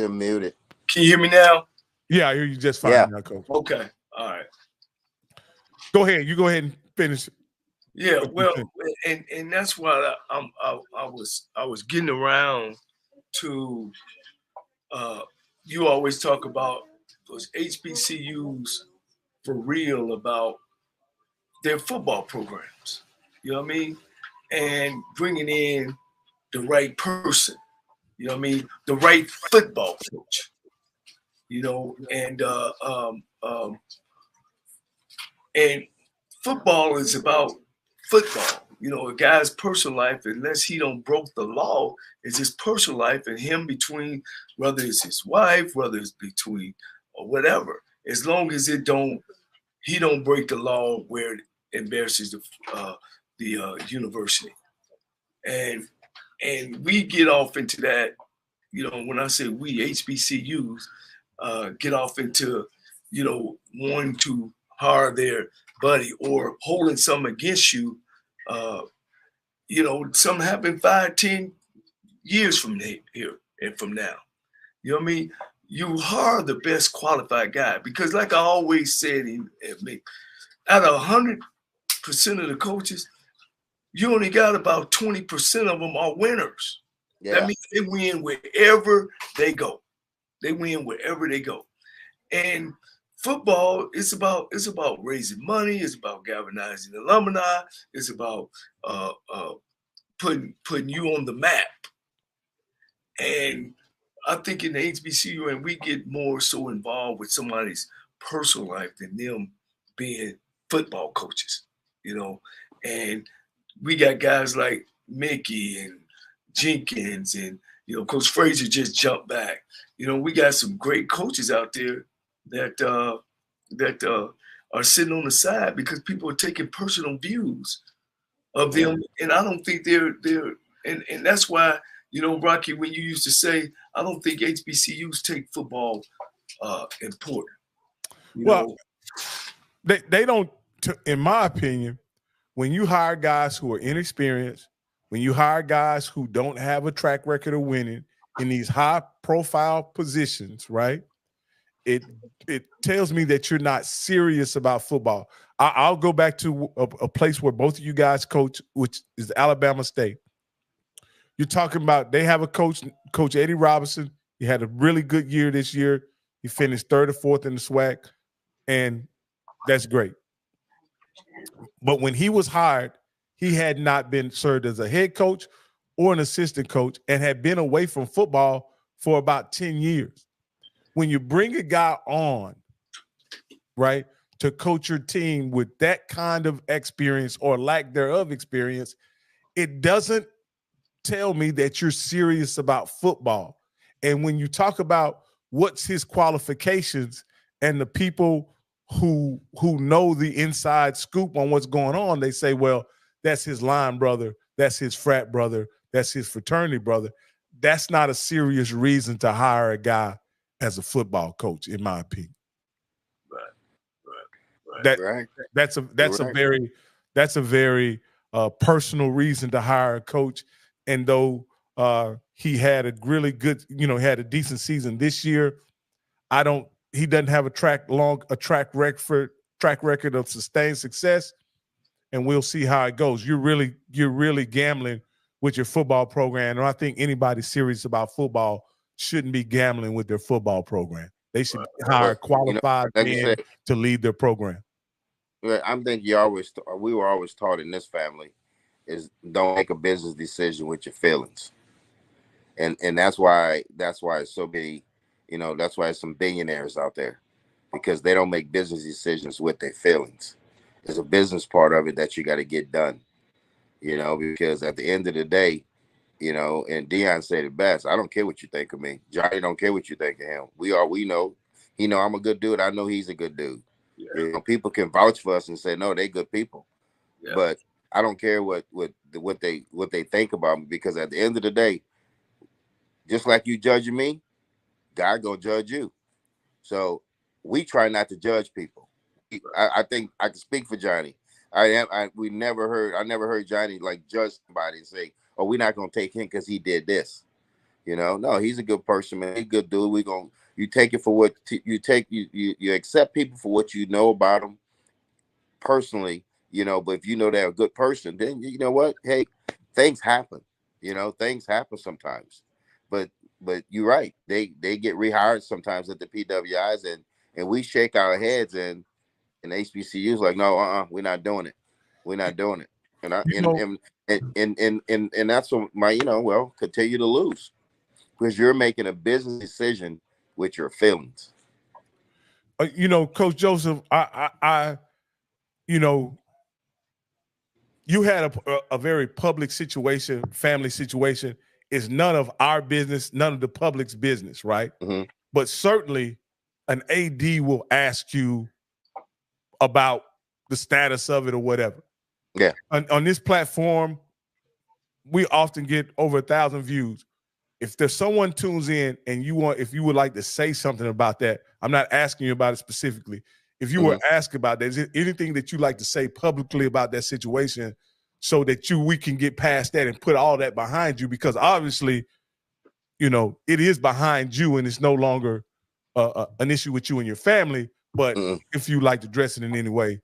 muted. Can you hear me now? Yeah, I hear you just fine now, Coach. Okay. All right. Go ahead. You go ahead and finish. Yeah, well, and that's why I was getting around to you always talk about those HBCUs for real about their football programs. You know what I mean? And bringing in the right person. You know what I mean? The right football coach. You know, and football is about football. You know, a guy's personal life, unless he don't broke the law, is his personal life and him between, whether it's his wife, whether it's between or whatever. As long as he don't break the law where it embarrasses the university. And we get off into that, you know, when I say we HBCUs get off into, you know, wanting to hire their buddy or holding something against you. You know, something happened 5-10 years from here and from now. You know what I mean? You hire the best qualified guy, because like I always said, out of 100% of the coaches, you only got about 20% of them are winners. Yeah. That means they win wherever they go. They win wherever they go. And football is about raising money. It's about galvanizing alumni. It's about putting you on the map. And I think in the HBCU, and we get more so involved with somebody's personal life than them being football coaches, you know. And we got guys like Mickey and Jenkins, and you know, Coach Frazier just jumped back. You know, we got some great coaches out there that are sitting on the side because people are taking personal views of them, and I don't think they're and that's why, you know, Rocky, when you used to say, I don't think HBCUs take football important. Well, they don't. In my opinion, when you hire guys who are inexperienced, when you hire guys who don't have a track record of winning in these high-profile positions, right? It tells me that you're not serious about football. I'll go back to a place where both of you guys coach, which is Alabama State. You're talking about they have a coach, Coach Eddie Robinson. He had a really good year this year. He finished 3rd or 4th in the SWAC, and that's great. But when he was hired, he had not been served as a head coach or an assistant coach and had been away from football for about 10 years. When you bring a guy on, right, to coach your team with that kind of experience or lack thereof experience, it doesn't tell me that you're serious about football. And when you talk about what's his qualifications and the people who know the inside scoop on what's going on, they say, well, that's his line brother, that's his frat brother, that's his fraternity brother. That's not a serious reason to hire a guy as a football coach, in my opinion. Right. That's a very personal reason to hire a coach. And though he had a really good, you know, had a decent season this year, he doesn't have a track record of sustained success, and we'll see how it goes. You're really gambling with your football program, and I think anybody serious about football shouldn't be gambling with their football program. They should hire qualified men to lead their program. I'm thinking we were always taught in this family is don't make a business decision with your feelings, and that's why so many That's why there's some billionaires out there, because they don't make business decisions with their feelings. There's a business part of it that you got to get done, because at the end of the day, and Deion said it best. I don't care what you think of me. Johnny don't care what you think of him. We know. He know I'm a good dude. I know he's a good dude. Yeah. People can vouch for us and say, no, they good people. Yeah. But I don't care what they think about me, because at the end of the day, just like you judging me, God gonna judge you. So we try not to judge people. I think I can speak for Johnny. I never heard Johnny like judge somebody and say, "Oh, we're not gonna take him because he did this." No, he's a good person, man. He's a good dude. You take it for what you accept people for what you know about them personally, but if you know they're a good person, then you know what? Hey, things happen. Things happen sometimes. But you're right. They get rehired sometimes at the PWIs, and we shake our heads, and HBCU's like, no, we're not doing it. We're not doing it. And that's what continue to lose, because you're making a business decision with your feelings. Coach Joseph, I you had a very public situation, family situation. It's none of our business, none of the public's business, right? Mm-hmm. But certainly an AD will ask you about the status of it or whatever. Yeah. On this platform, we often get over 1,000 views. If there's someone tunes in and if you would like to say something about that, I'm not asking you about it specifically. If you were asked about that, is there anything that you'd like to say publicly about that situation so that we can get past that and put all that behind you? Because obviously, it is behind you and it's no longer an issue with you and your family. But if you like to address it in any way.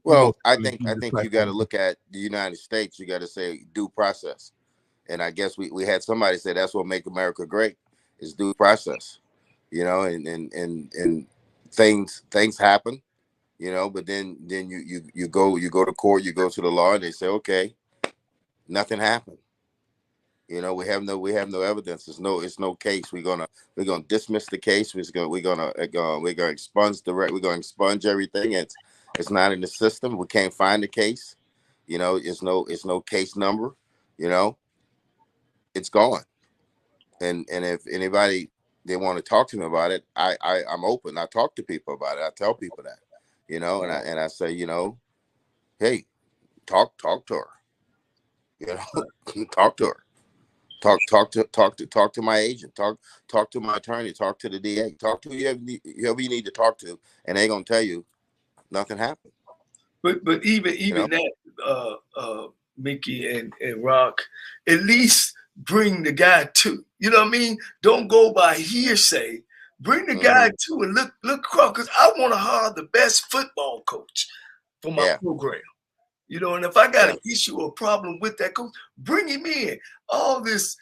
Well, I think you got to look at the United States. You got to say due process. And I guess we had somebody say that's what make America great is due process, and things happen, but then you go to court, you go to the law, and they say, okay, nothing happened. We have no evidence. It's no case. We're gonna dismiss the case. We're gonna expunge we're gonna expunge everything. It's not in the system. We can't find the case. It's no case number. It's gone. And if anybody they want to talk to me about it, I'm open. I talk to people about it. I tell people that, and I say, hey, talk to her. Talk to her. Talk to my agent. Talk to my attorney. Talk to the DA. Talk to whoever you need to talk to, and they're gonna tell you nothing happened. But even that, Mickey and Rock, at least bring the guy to. You know what I mean? Don't go by hearsay. Bring the guy to and look across, because I want to hire the best football coach for my program. And if I got an issue or problem with that coach, bring him in. All this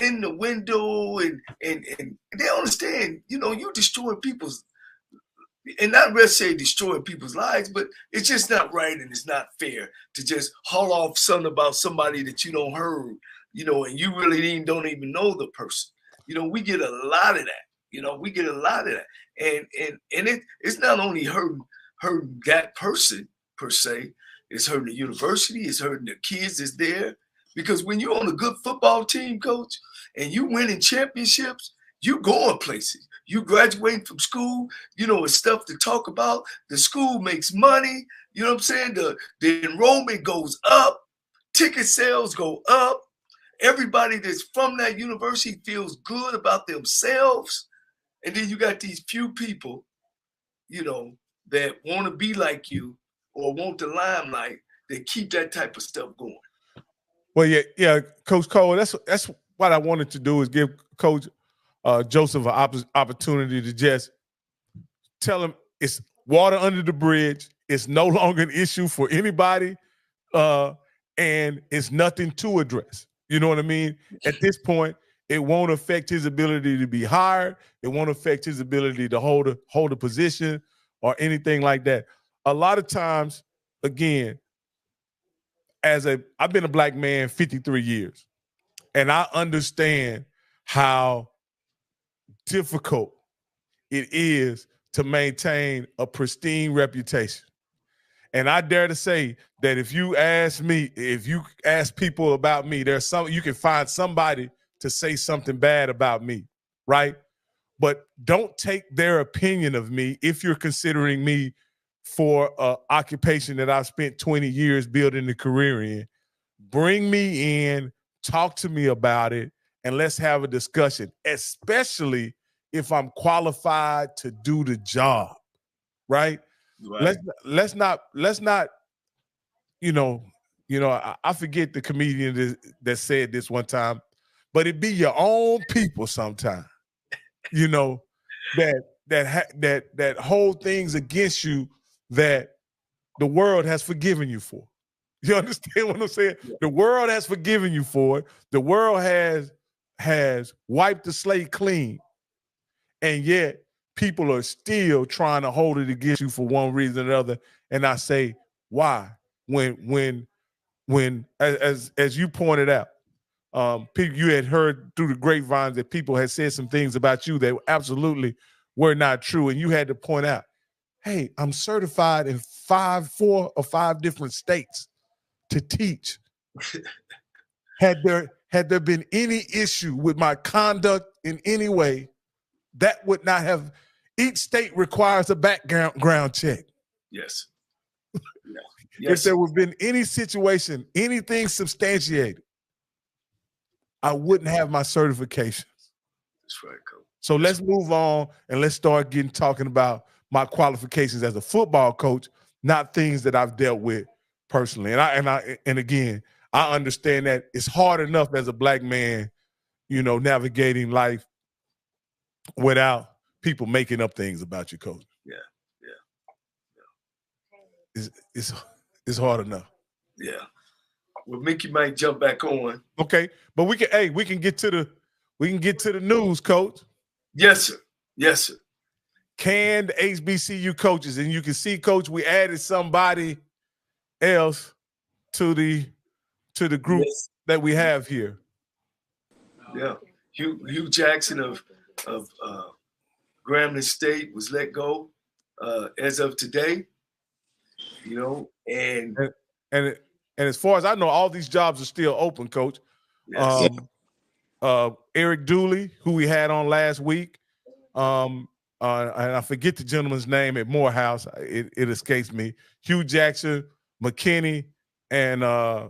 in the window and they understand, you destroying people's, and not necessarily destroying people's lives, but it's just not right and it's not fair to just haul off something about somebody that you don't heard, and you really don't even know the person. We get a lot of that. We get a lot of that. And it's not only hurting that person per se, it's hurting the university, it's hurting the kids that's there. Because when you're on a good football team, coach, and you winning championships, you going places. You graduating from school, it's stuff to talk about. The school makes money. You know what I'm saying? The enrollment goes up. Ticket sales go up. Everybody that's from that university feels good about themselves. And then you got these few people, that want to be like you or want the limelight that keep that type of stuff going. Well, yeah, Coach Cole, that's what I wanted to do is give Coach Joseph an opportunity to just tell him it's water under the bridge. It's no longer an issue for anybody, and it's nothing to address. You know what I mean? At this point, it won't affect his ability to be hired. It won't affect his ability to hold a position or anything like that. A lot of times, again, I've been a black man 53 years, and I understand how difficult it is to maintain a pristine reputation. And I dare to say that if you ask people about me, you can find somebody to say something bad about me, right? But don't take their opinion of me if you're considering me for an occupation that I've spent 20 years building a career in. Bring me in, talk to me about it, and let's have a discussion, especially if I'm qualified to do the job, right? Right. Let's not, I forget the comedian that said this one time, but it be your own people sometimes, that hold things against you that the world has forgiven you for. You understand what I'm saying? Yeah. The world has forgiven you for it. The world has wiped the slate clean, and yet people are still trying to hold it against you for one reason or another. And I say, why? When as you pointed out, you had heard through the grapevines that people had said some things about you that absolutely were not true, and you had to point out, hey, I'm certified in 4 or 5 different states to teach. Had there been any issue with my conduct in any way, that would not have. Each state requires a background check. Yes. If there would have been any situation, anything substantiated, I wouldn't have my certifications. That's right, Coach. So let's move on and let's start talking about my qualifications as a football coach, not things that I've dealt with personally. And again, I understand that it's hard enough as a black man, navigating life without people making up things about you, coach. Yeah. It's hard enough. Yeah. Well, Mickey might jump back on. Okay, but we can get to the news, coach. Yes, sir. Canned HBCU coaches, and you can see, coach, we added somebody else to the group that we have here. Yeah, Hugh Jackson of Grambling State was let go as of today. And as far as I know, all these jobs are still open, coach. Yes. Eric Dooley, who we had on last week, and I forget the gentleman's name at Morehouse. It escapes me. Hugh Jackson, McKinney, and I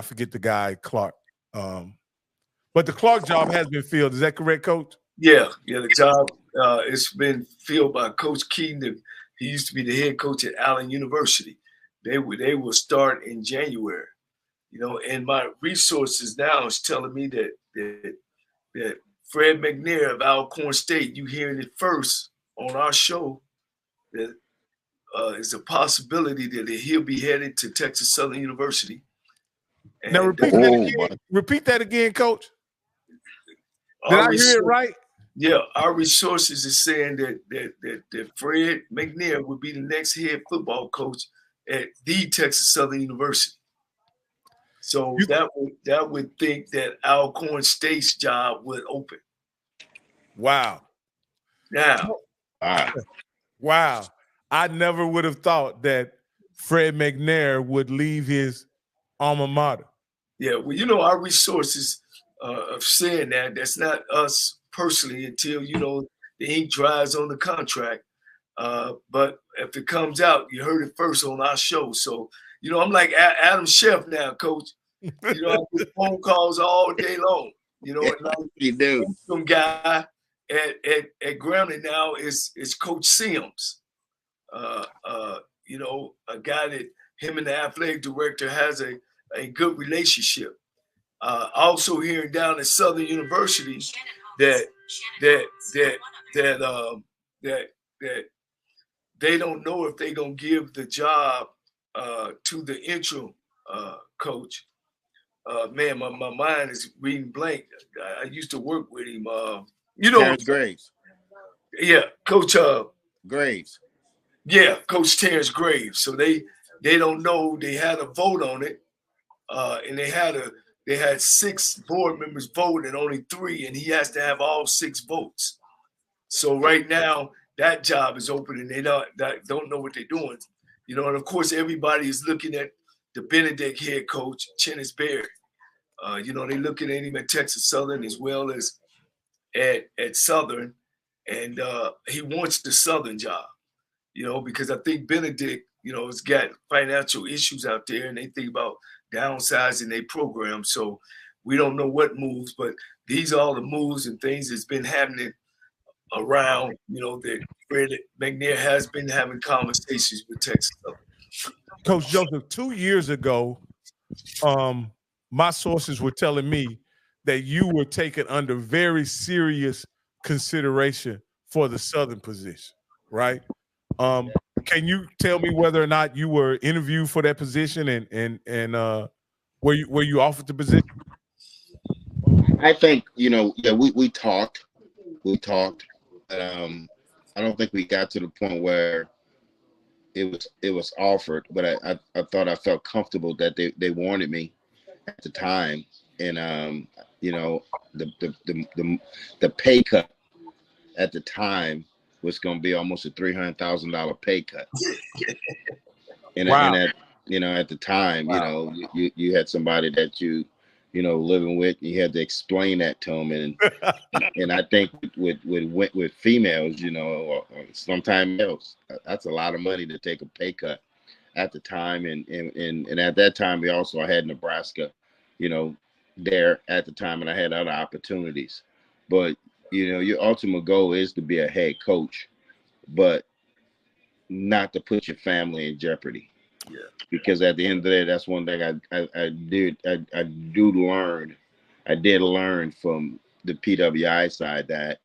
forget the guy, Clark. But the Clark job has been filled. Is that correct, coach? Yeah, the job it's been filled by Coach Keaton. He used to be the head coach at Allen University. They will start in January. And my resources now is telling me that Fred McNair of Alcorn State, you hearing it first on our show, that is a possibility that he'll be headed to Texas Southern University. And now repeat that again, coach. Did I hear it right? Yeah, our resources is saying that Fred McNair would be the next head football coach at the Texas Southern University. So that would think that Alcorn State's job would open. Wow. Now. Wow. I never would have thought that Fred McNair would leave his alma mater. Yeah, well, our resources of saying that's not us personally until, the ink dries on the contract. But if it comes out, you heard it first on our show. So, I'm like Adam Chef now, coach. I get phone calls all day long. And you do. Some guy at Grambling now is Coach Sims. A guy that him and the athletic director has a good relationship. Also hearing down at Southern University that they don't know if they're gonna give the job to the interim coach. Man, my mind is reading blank. I used to work with him. Terrence Graves. Yeah, Coach Graves. Yeah, Coach Terrence Graves. So they don't know. They had a vote on it, and they had they had 6 board members vote and only 3, and he has to have all 6 votes. So right now that job is open, and they don't know what they're doing. You know, and of course everybody is looking at the Benedict head coach, Chennis Berry. You know, they're looking at him at Texas Southern as well as at Southern, and he wants the Southern job. You know, because I think Benedict, you know, has got financial issues out there, and they think about downsizing their program. So we don't know what moves, but these are all the moves and things that's been happening around, you know, that Fred McNair has been having conversations with Texas Southern. Coach Joseph, 2 years ago, my sources were telling me that you were taken under very serious consideration for the Southern position, right? Can you tell me whether or not you were interviewed for that position, and were you offered the position? I think, you know, yeah, we talked, but I don't think we got to the point where it was offered. But I thought I felt comfortable that they wanted me at the time, and you know, the pay cut at the time was going to be almost a $300,000 pay cut. And wow. And at, you know, at the time, wow, you know, you had somebody that you know, living with, you had to explain that to them, and I think with females, you know, or sometime else, that's a lot of money to take a pay cut at the time, and at that time we also had Nebraska, you know, there at the time, and I had other opportunities, but you know, your ultimate goal is to be a head coach, but not to put your family in jeopardy. Yeah. Because at the end of the day, that's one thing I did learn from the PWI side, that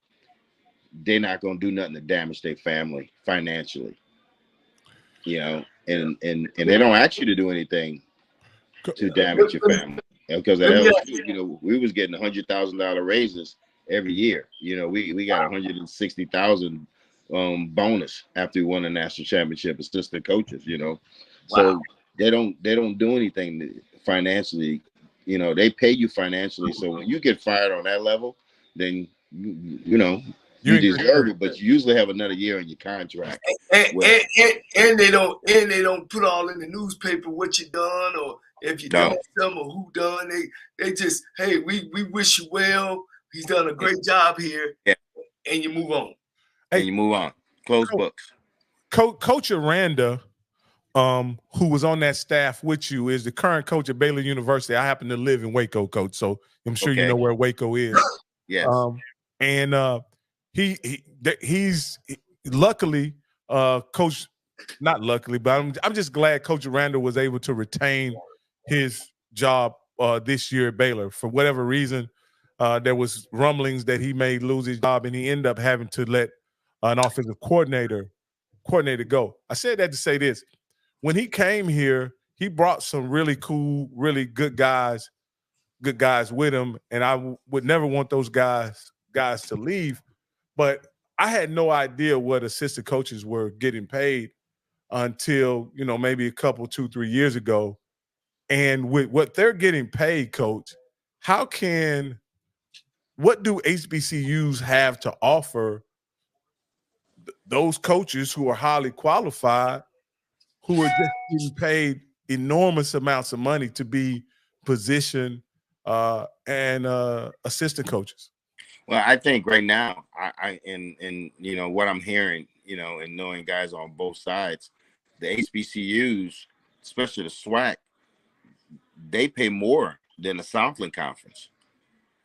they're not going to do nothing to damage their family financially, you know, and they don't ask you to do anything to damage your family. Because at LSU, you know, we was getting $100,000 raises every year. You know, we got 160,000 bonus after we won the national championship, assistant coaches. You know, so they don't do anything financially. You know, they pay you financially. So when you get fired on that level, then you know, you deserve it, but you usually have another year on your contract. And they don't put all in the newspaper what you done, or if you done something, or who done. They just, hey, we wish you well. He's done a great job here. Yeah. And you move on. And you move on. Close books. Coach Aranda, who was on that staff with you, is the current coach at Baylor University. I happen to live in Waco, Coach, so I'm sure you know where Waco is. Yes. And he's luckily, Coach, not luckily, but I'm just glad Coach Aranda was able to retain his job this year at Baylor. For whatever reason, there was rumblings that he may lose his job, and he ended up having to let an offensive coordinator go. I said that to say this. When he came here, he brought some really cool, really good guys with him, and I would never want those guys to leave. But I had no idea what assistant coaches were getting paid until, you know, maybe a couple, 2-3 years ago. And with what they're getting paid, Coach, what do HBCUs have to offer those coaches who are highly qualified, who are just getting paid enormous amounts of money to be position and assistant coaches? Well, I think right now, I you know, what I'm hearing, you know, and knowing guys on both sides, the HBCUs, especially the SWAC, they pay more than the Southland Conference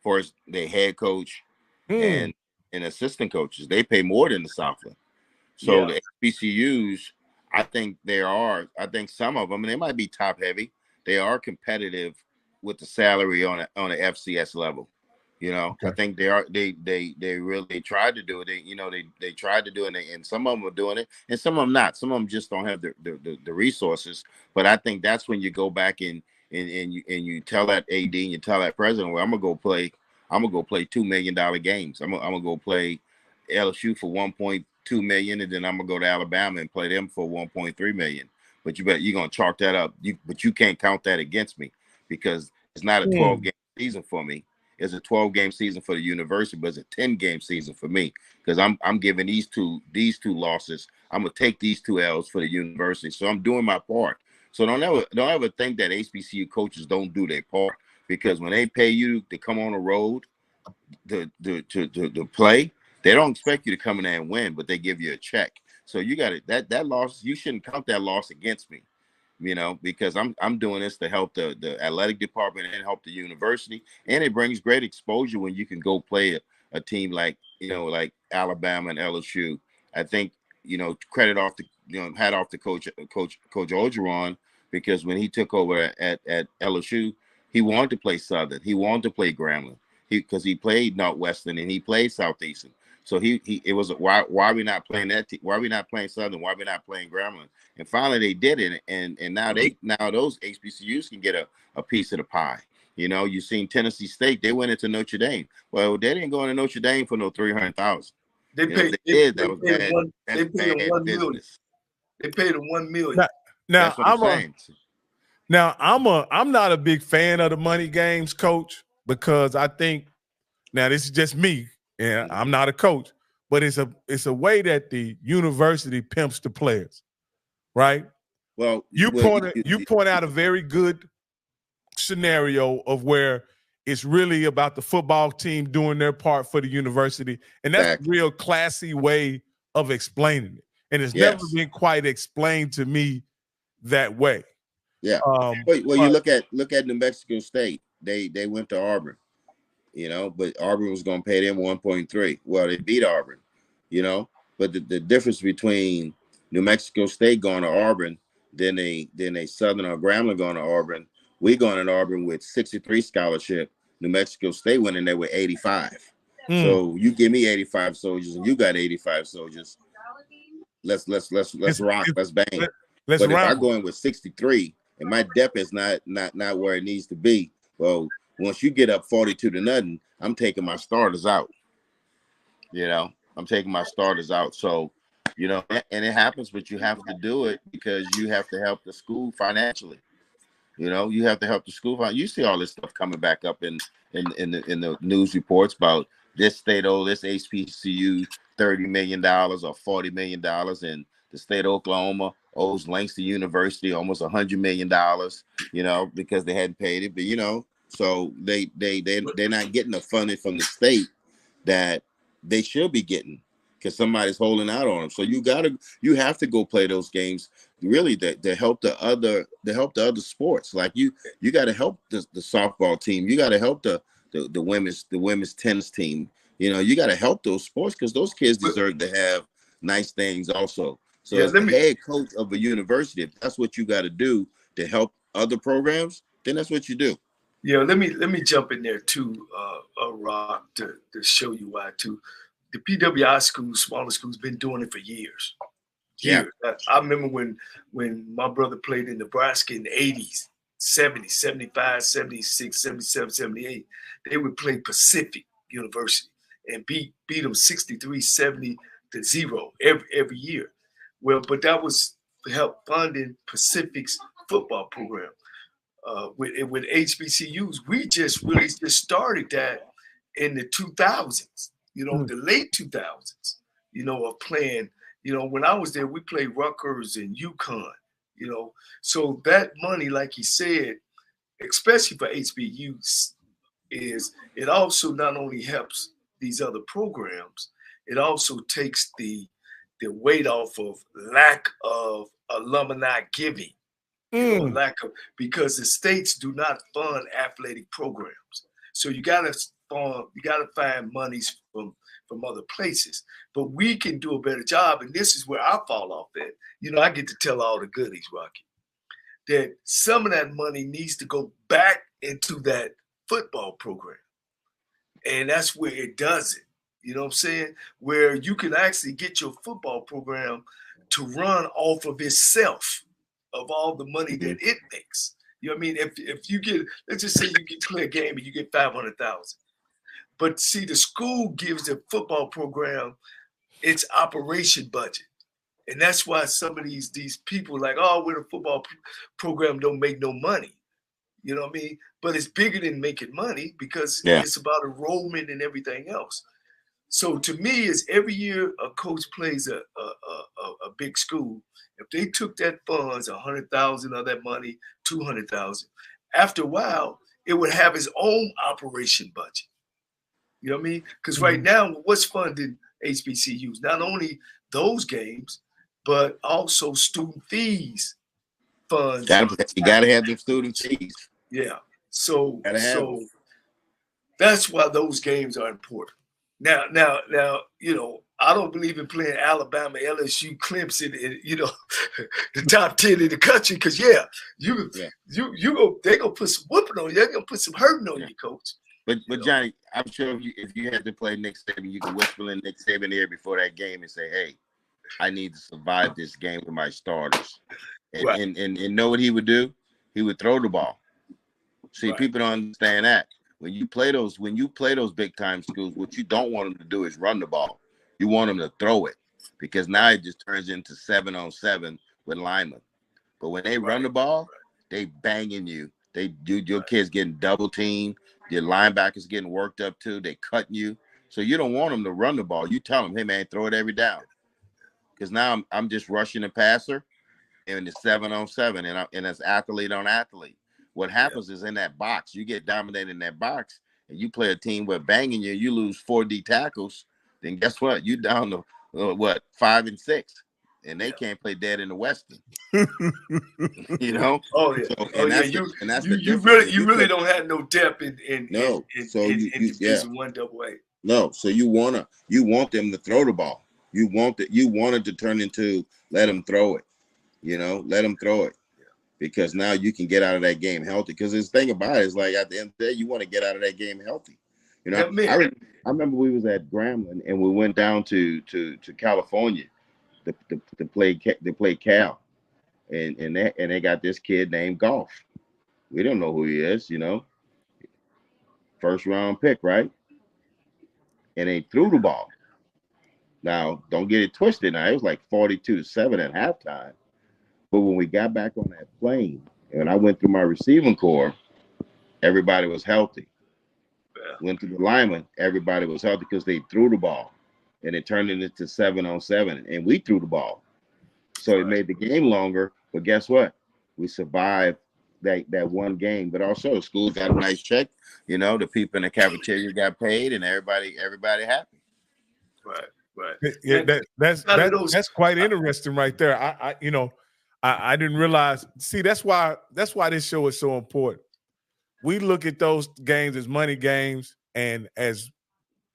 for their head coach and assistant coaches. They pay more than the Southland. So the HBCUs, I think some of them, and they might be top heavy, they are competitive with the salary on a FCS level. You know, I think they really tried to do it. They tried to do it, and some of them are doing it, and some of them not. Some of them just don't have the resources. But I think that's when you go back and you tell that AD and you tell that president, well, I'm gonna go play $2 million games. I'm gonna go play LSU for $1.2 million, and then I'm gonna go to Alabama and play them for $1.3 million. But you're gonna chalk that up. But you can't count that against me, because It's not a 12-game season for me. It's a 12-game season for the university, but it's a 10-game season for me because I'm giving these two losses. I'm gonna take these 2 L's for the university. So I'm doing my part. So don't ever think that HBCU coaches don't do their part, because when they pay you to come on the road to play, they don't expect you to come in there and win, but they give you a check. So you got it. That loss, you shouldn't count that loss against me, because I'm doing this to help the athletic department and help the university, and it brings great exposure when you can go play a team like like Alabama and LSU. I think credit off the hat off to Coach Orgeron, because when he took over at LSU, he wanted to play Southern, he wanted to play Grambling, because he played Northwestern and he played Southeastern. So it was why are we not playing that? Why are we not playing Southern? Why are we not playing Grambling? And finally they did it, and now those HBCUs can get a piece of the pie. You've seen Tennessee State, they went into Notre Dame. Well, they didn't go into Notre Dame for no 300,000. They paid. That was bad. They paid them $1 million. They paid them $1 million. Now I'm not a big fan of the money games, Coach, because I think, now this is just me, and I'm not a coach, but it's a way that the university pimps the players, right? Well, you point out a very good scenario of where it's really about the football team doing their part for the university, and that's a real classy way of explaining it. And it's never been quite explained to me that way. Yeah. You look at New Mexico State. They went to Auburn, but Auburn was going to pay them 1.3. Well, they beat Auburn, but the difference between New Mexico State going to Auburn, then a Southern or Grambling going to Auburn, we going to Auburn with 63 scholarship. New Mexico State went in there with 85. So you give me 85 soldiers and you got 85 soldiers. Let's rock. Let's bang. But if I go in with 63 and my depth is not where it needs to be, well, once you get up 42-0, I'm taking my starters out. I'm taking my starters out. So, and it happens, but you have to do it because you have to help the school financially. You have to help the school. You see all this stuff coming back up in the news reports about this state, this HBCU $30 million or $40 million, and the state of Oklahoma owes Langston University almost $100 million, because they hadn't paid it. But so they're not getting the funding from the state that they should be getting, because somebody's holding out on them. So you have to go play those games really to help the other sports. Like you got to help the softball team. You got to help the women's tennis team. You got to help those sports, because those kids deserve to have nice things also. So as the head coach of a university, if that's what you got to do to help other programs, then that's what you do. Yeah, let me jump in there too, Rock, to show you why too. The PWI schools, smaller schools, been doing it for years. Yeah, I remember when my brother played in Nebraska in the 80s, 70, 75, 76, 77, 78, they would play Pacific University and beat them 63-70 to 0 every year. Well, but that was to help funding Pacific's football program. With HBCUs, we just really started that in the 2000s, the late 2000s, of playing. When I was there, we played Rutgers and UConn, So that money, like he said, especially for HBCUs, it also not only helps these other programs, it also takes the weight off of lack of alumni giving. Because the states do not fund athletic programs, so you gotta find monies from other places. But we can do a better job, and this is where I fall off at. I get to tell all the goodies, Rocky, that some of that money needs to go back into that football program, and that's where it doesn't. You know what I'm saying? Where you can actually get your football program to run off of itself, of all the money that it makes. You know what I mean? If you get, let's just say you get play a game and you get 500,000, but see, the school gives the football program its operation budget, and that's why some of these people like, oh, we're the football program don't make no money. You know what I mean? But it's bigger than making money because Yeah. it's about enrollment and everything else. So to me, it's every year a coach plays a big school. If they took that funds, 100,000 of that money, 200,000, after a while, it would have its own operation budget. You know what I mean? Because right now, what's funding HBCUs? Not only those games, but also student fees funds. You gotta have the student fees. Yeah. So that's why those games are important. Now, you know, I don't believe in playing Alabama, LSU, Clemson, and you know, the top 10 in the country. Because you go, they gonna put some whooping on you. They're gonna put some hurting on you, coach. But Johnny, I'm sure if you had to play Nick Saban, you could whisper in Nick Saban ear before that game and say, "Hey, I need to survive this game with my starters." And and know what he would do? He would throw the ball. See, people don't understand that. When you play those big time schools, what you don't want them to do is run the ball. You want them to throw it, because now it just turns into 7-on-7 with linemen. But when they run the ball, they banging you. Your kids getting double teamed. Your linebackers getting worked up too. They cutting you. So you don't want them to run the ball. You tell them, hey man, throw it every down. Because now I'm just rushing the passer, and it's 7-on-7, and it's athlete on athlete. What happens is in that box, you get dominated in that box, and you play a team where banging you lose 4D tackles. Then guess what? You down to 5 and 6, and they can't play dead in the Western. You know? Oh yeah. That's the you really don't have no depth in Division 1AA. No, so you want them to throw the ball. You want it to turn into let them throw it. You know, let them throw it. Because now you can get out of that game healthy. Because the thing about it is, like, at the end of the day, you want to get out of that game healthy. You know, I remember we was at Grambling and we went down to California to play Cal, and they got this kid named Golf. We don't know who he is, you know. First round pick, right? And they threw the ball. Now, don't get it twisted. Now it was like 42-7 at halftime. But when we got back on that plane, and I went through my receiving corps, everybody was healthy. Went through the lineman, everybody was healthy because they threw the ball, and it turned it into 7-on-7, and we threw the ball. So it made the game longer. But guess what? We survived that one game. But also, the school got a nice check. You know, the people in the cafeteria got paid, and everybody happy. Right. Yeah, that's quite interesting right there. I didn't realize. See, that's why this show is so important. We look at those games as money games and as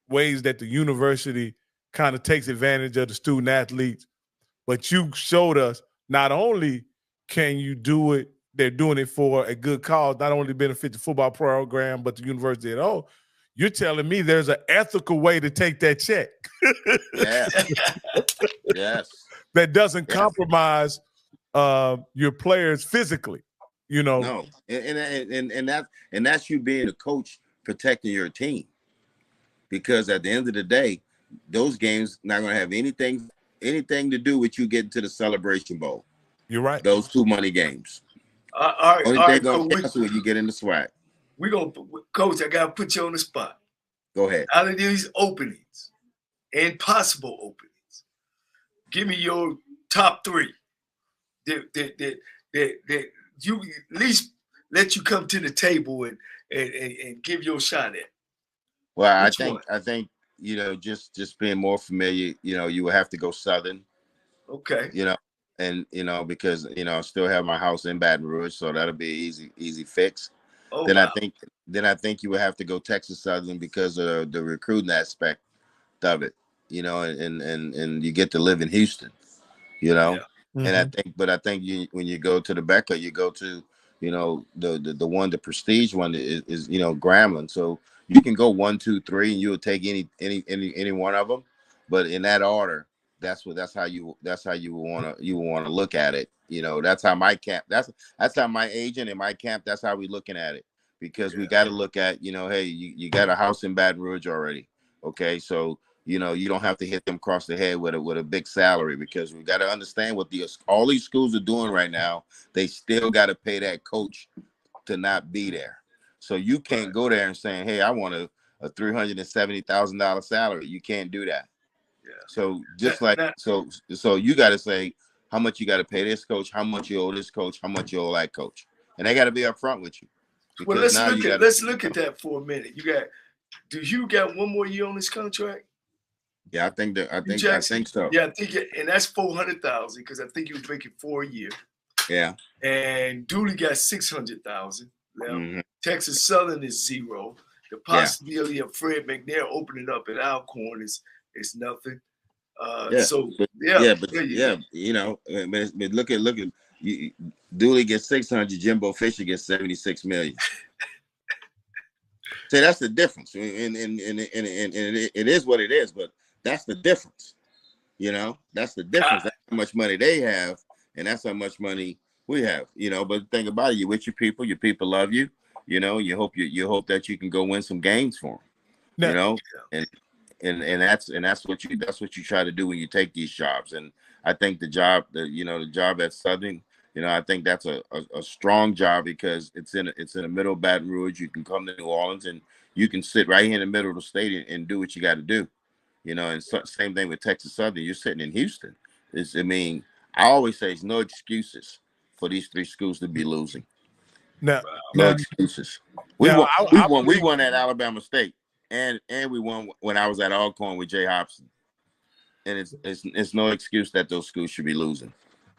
ways that the university kind of takes advantage of the student athletes. But you showed us not only can you do it, they're doing it for a good cause, not only benefit the football program, but the university at all. You're telling me there's an ethical way to take that check. Yeah. Yes. That doesn't compromise your players physically, you know. No, and that's you being a coach protecting your team, because at the end of the day, those games not going to have anything to do with you getting to the Celebration Bowl. You're right. Those 2 money games. Only thing going to cancel when you get in the SWAC. We're going to, Coach, I got to put you on the spot. Go ahead. Out of these openings and possible openings, give me your top 3 that you at least let you come to the table and give your shot at. Well, I think you know, just being more familiar, you know, you would have to go Southern. Okay. You know, and you know, because you know I still have my house in Baton Rouge, so that'll be an easy fix. Oh, then wow. I think you would have to go Texas Southern because of the recruiting aspect of it. You know, and you get to live in Houston. You know. Yeah. And I think when you go to the Becca, you go to, you know, the prestige one is you know, Grambling. So you can go 1, 2, 3, and you'll take any one of them. But in that order, that's how you want to look at it. You know, that's how my camp. That's how my agent and my camp. That's how we looking at it, because we got to look at, you know, hey, you got a house in Baton Rouge already. Okay, so. You know, you don't have to hit them across the head with a big salary, because we got to understand what all these schools are doing right now. They still got to pay that coach to not be there. So you can't go there and saying, hey, I want a $370,000 salary. You can't do that. Yeah. So so you got to say how much you got to pay this coach, how much you owe this coach, how much you owe that coach, and they got to be upfront with you. Well, let's look at that for a minute. Do Hugh got one more year on his contract? Yeah, I think so. Yeah, and that's $400,000 because I think he was making 4 a year. Yeah. And Dooley got $600,000. Mm-hmm. Texas Southern is zero. The possibility of Fred McNair opening up at Alcorn is nothing. You know, but look at Dooley gets 600, Jimbo Fisher gets 76 million. See, that's the difference, and it is what it is, but that's the difference. You know, that's the difference. That's how much money they have, and that's how much money we have. You know, but think about it: you're with your people love you. You know, you hope that you can go win some games for them. You know, and that's what you try to do when you take these jobs. And I think the job at Southern, you know, I think that's a strong job because it's in the middle of Baton Rouge. You can come to New Orleans and you can sit right here in the middle of the state and do what you got to do. You know, and same thing with Texas Southern. You're sitting in Houston. I always say there's no excuses for these three schools to be losing. No excuses. We won at Alabama State, and we won when I was at Alcorn with Jay Hobson. And it's no excuse that those schools should be losing.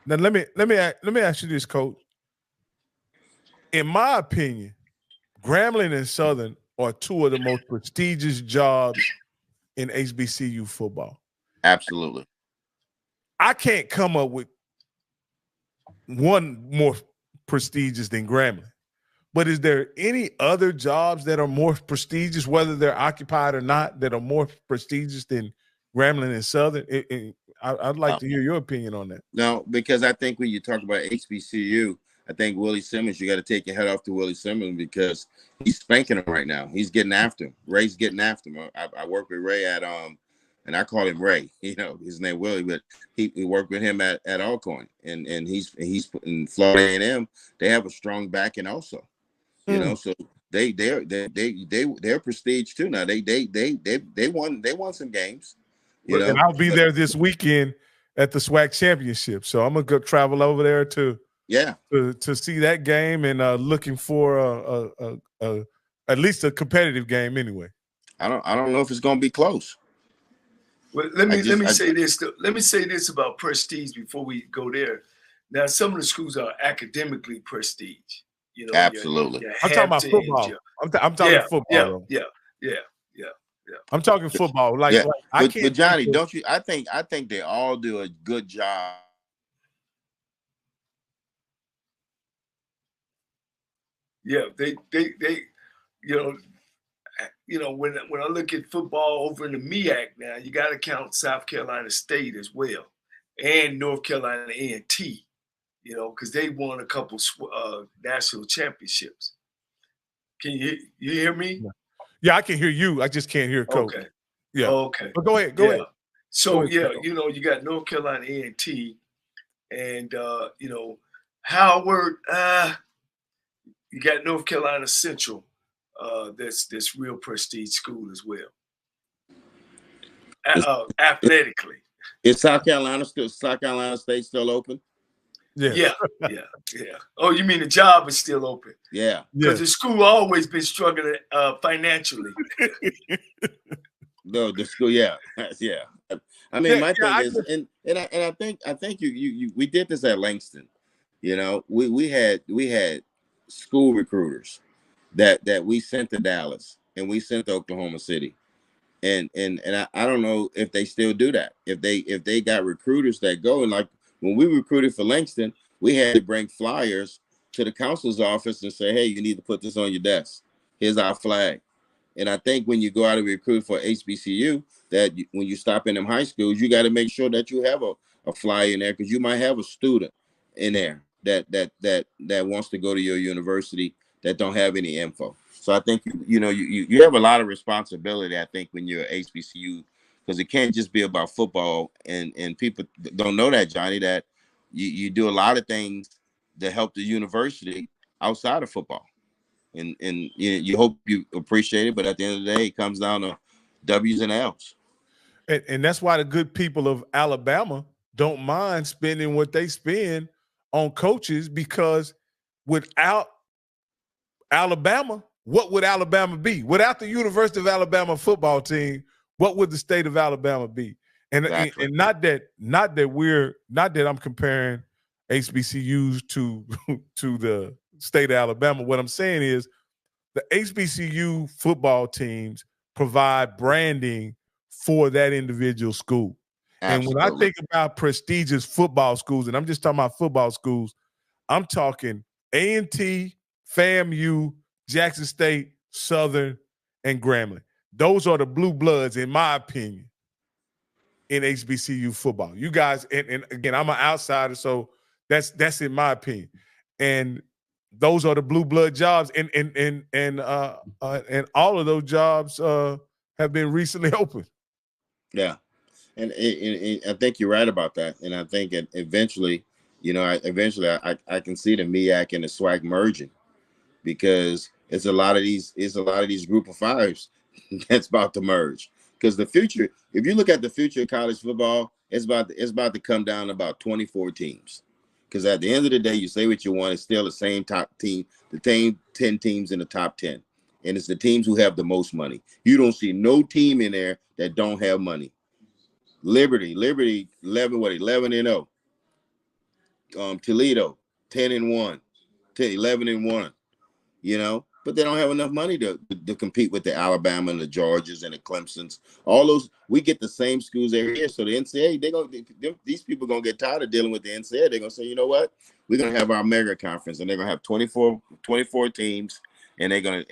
Now let me ask you this, Coach. In my opinion, Grambling and Southern are two of the most prestigious jobs in HBCU football. Absolutely. I can't come up with one more prestigious than Grambling. But is there any other jobs that are more prestigious, whether they're occupied or not, that are more prestigious than Grambling and Southern? I'd like to hear your opinion on that. No, because I think when you talk about HBCU, I think Willie Simmons, you got to take your head off to Willie Simmons because he's spanking him right now. He's getting after him. Ray's getting after him. I work with Ray at and I call him Ray. You know, his name Willie, but he worked with him at Alcorn, and he's in Florida A&M. They have a strong backing also. You know, so they're prestige too. Now they won some games. You know, and I'll be there this weekend at the SWAC championship. So I'm gonna go travel over there to see that game and looking for at least a competitive game anyway. I don't know if it's gonna be close. Well, let me say this. Let me say this about prestige before we go there. Now, some of the schools are academically prestige. You know, absolutely. I'm talking about football. I'm talking football. Yeah. I'm talking football. But Johnny, don't you? I think they all do a good job. Yeah, they you know, when I look at football over in the MEAC now, you got to count South Carolina State as well, and North Carolina A&T. You know, because they won a couple national championships. Can you hear me? Yeah, I can hear you. I just can't hear Coach. Okay. Yeah. Okay. But go ahead. So you know, you got North Carolina A&T, and you know, Howard. You got North Carolina Central. That's real prestige school as well. Athletically. Is South Carolina State still open? Yeah. Oh, you mean the job is still open? Yeah. Because the school always been struggling financially. No, the school, yeah. I mean, my thing is, and I think you we did this at Langston. You know, we had school recruiters that we sent to Dallas and we sent to Oklahoma City. And I don't know if they still do that. If they got recruiters that go, and like when we recruited for Langston, we had to bring flyers to the counselor's office and say, hey, you need to put this on your desk. Here's our flag. And I think when you go out and recruit for HBCU, when you stop in them high schools, you got to make sure that you have a flyer in there, because you might have a student in there that wants to go to your university that don't have any info. So I think you have a lot of responsibility, I think, when you're at HBCU, because it can't just be about football, and people don't know that, Johnny, that you do a lot of things that help the university outside of football. and you hope you appreciate it. But at the end of the day, it comes down to W's and L's. And that's why the good people of Alabama don't mind spending what they spend on coaches, because without Alabama, what would Alabama be? Without the University of Alabama football team, what would the state of Alabama be? And Exactly. and not that I'm comparing HBCUs to the state of Alabama. What I'm saying is the HBCU football teams provide branding for that individual school. Absolutely. And when I think about prestigious football schools, and I'm just talking about football schools, I'm talking A&T, FAMU, Jackson State, Southern, and Grambling. Those are the blue bloods, in my opinion, in HBCU football. You guys, and again, I'm an outsider, so that's in my opinion. And those are the blue blood jobs, and all of those jobs have been recently opened. Yeah, and I think you're right about that. And I think eventually, I can see the MEAC and the SWAC merging, because it's a lot of these group of fives that's about to merge. Because the future, if you look at the future of college football, it's about to come down to about 24 teams. Because at the end of the day, you say what you want, it's still the same top team, the same 10 teams in the top 10. And it's the teams who have the most money. You don't see no team in there that don't have money. Liberty 11-0. Toledo 10-1, 11-1. But they don't have enough money to compete with the Alabama and the Georgias and the Clemsons. All those, we get the same schools every year. So the NCAA, these people are gonna get tired of dealing with the NCAA. They're gonna say, you know what? We're gonna have our mega conference, and they're gonna have 24 teams, and they're gonna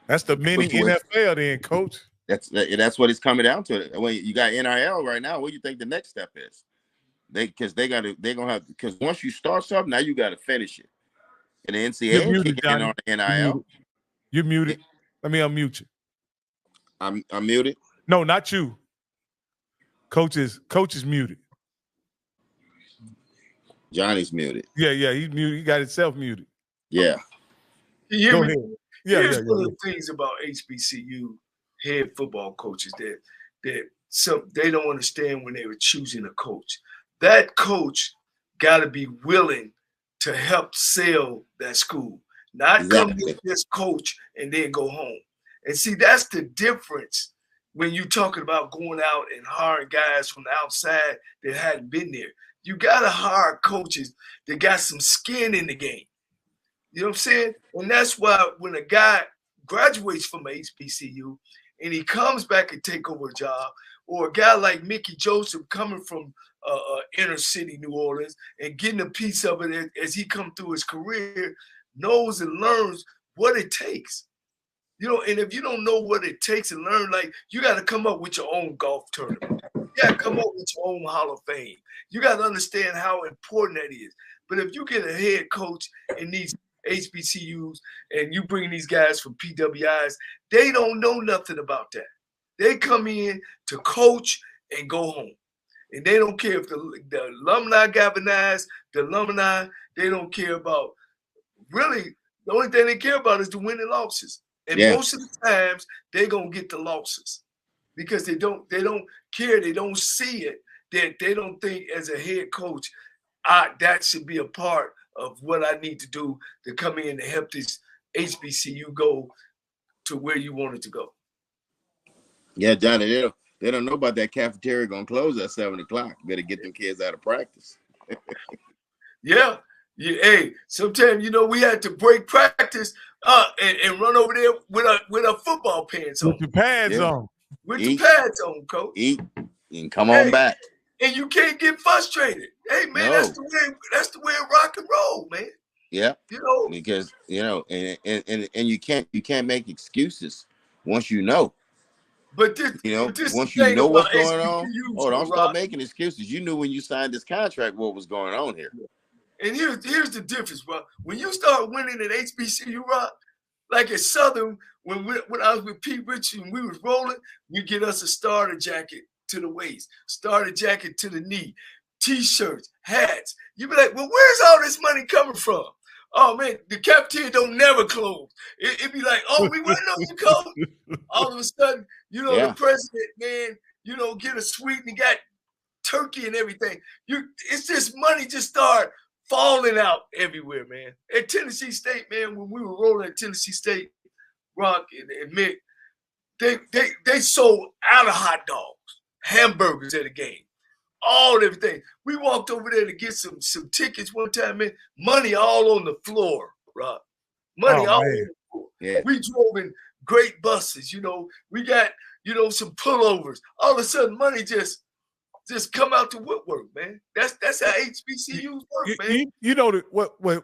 That's the mini NFL, then, Coach. That's what it's coming down to. When you got NIL right now, what do you think the next step is? Because once you start something, now you got to finish it. And the NCAA kicking in on the NIL. You're muted. Let me unmute you. I'm muted. No, not you. Coach is muted. Johnny's muted. Yeah, he's muted. He got himself muted. Yeah. Go ahead. Here's one of the things about HBCU head football coaches that they don't understand when they were choosing a coach. That coach got to be willing to help sell that school, not come with this coach and then go home. And see, that's the difference when you're talking about going out and hiring guys from the outside that hadn't been there. You got to hire coaches that got some skin in the game. You know what I'm saying? And that's why when a guy graduates from HBCU and he comes back and take over a job, or a guy like Mickey Joseph coming from inner city New Orleans and getting a piece of it as he come through his career, knows and learns what it takes. And if you don't know what it takes and learn, like, you got to come up with your own golf tournament. You got to come up with your own Hall of Fame. You got to understand how important that is. But if you get a head coach in these HBCUs and you bring these guys from PWIs, they don't know nothing about that. They come in to coach and go home. And they don't care if the alumni galvanize, the alumni, they don't care about, really, the only thing they care about is the winning losses. And most of the times, they're going to get the losses because they don't care. They don't see it. They don't think as a head coach, that should be a part of what I need to do to come in and help this HBCU go to where you want it to go. Yeah, Johnny, they don't know about that cafeteria going to close at 7 o'clock. You better get them kids out of practice. Yeah. Hey, sometimes, we had to break practice and run over there with a football pants on. With the pads on. With the pads on, Coach. Eat and come on back. And you can't get frustrated. Hey, man, that's the way of rock and roll, man. Yeah. Because, and you can't make excuses once you know. But once you know what's going on, don't start making excuses. You knew when you signed this contract what was going on here. And here's the difference, bro. When you start winning at HBCU, Rock, like at Southern, when I was with Pete Richards and we was rolling, we get us a starter jacket to the waist, starter jacket to the knee, T-shirts, hats. You be like, well, where's all this money coming from? Oh man, the cafeteria don't never close. It'd be like, oh, we waiting on you, coach. All of a sudden, the president, man, get a suite and got turkey and everything. It's just money just start falling out everywhere, man. At Tennessee State, man, when we were rolling at Tennessee State, Rock and Mick, they sold out of hot dogs, hamburgers at a game, everything. We walked over there to get some tickets one time, man. Money all on the floor, Rock. Money all on the floor. Yeah. We drove in great buses, We got, some pullovers. All of a sudden, money just come out to woodwork, man. That's how HBCUs work, man. What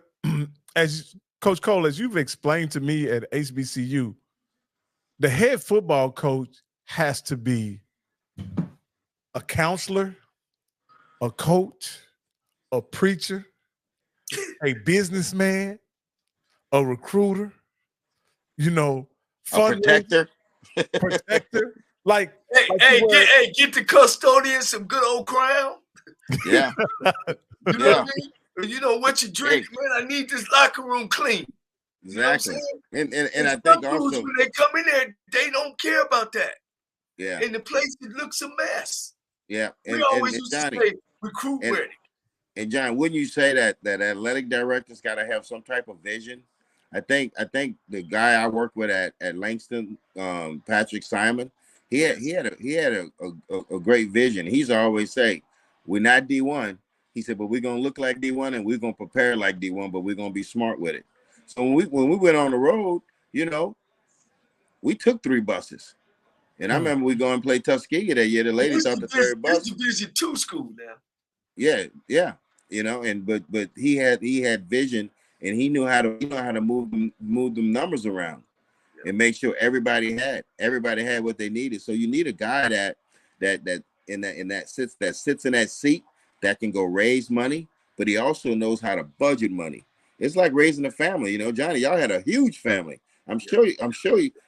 as Coach Cole, as you've explained to me at HBCU, the head football coach has to be a counselor, a coach, a preacher, a businessman, a recruiter, a protector. Like, get the custodian some good old crown. Yeah. You know what I mean? What you drink, man, I need this locker room clean. Exactly. And I think also when they come in there, they don't care about that. Yeah. And the place, it looks a mess. Yeah. We always used to say recruit ready. And John, wouldn't you say that athletic directors got to have some type of vision? I think the guy I worked with at Langston, Patrick Simon, he had a great vision. He's always say, we're not D1. He said, but we're gonna look like D1 and we're gonna prepare like D1, but we're gonna be smart with it. So when we went on the road, we took 3 buses. And I remember we go and play Tuskegee that year. The lady thought the third bus. It's a busy 2 school now. Yeah. And but he had vision, and he knew how to move them numbers around and make sure everybody had what they needed. So you need a guy that sits in that seat that can go raise money, but he also knows how to budget money. It's like raising a family, Johnny, y'all had a huge family. I'm sure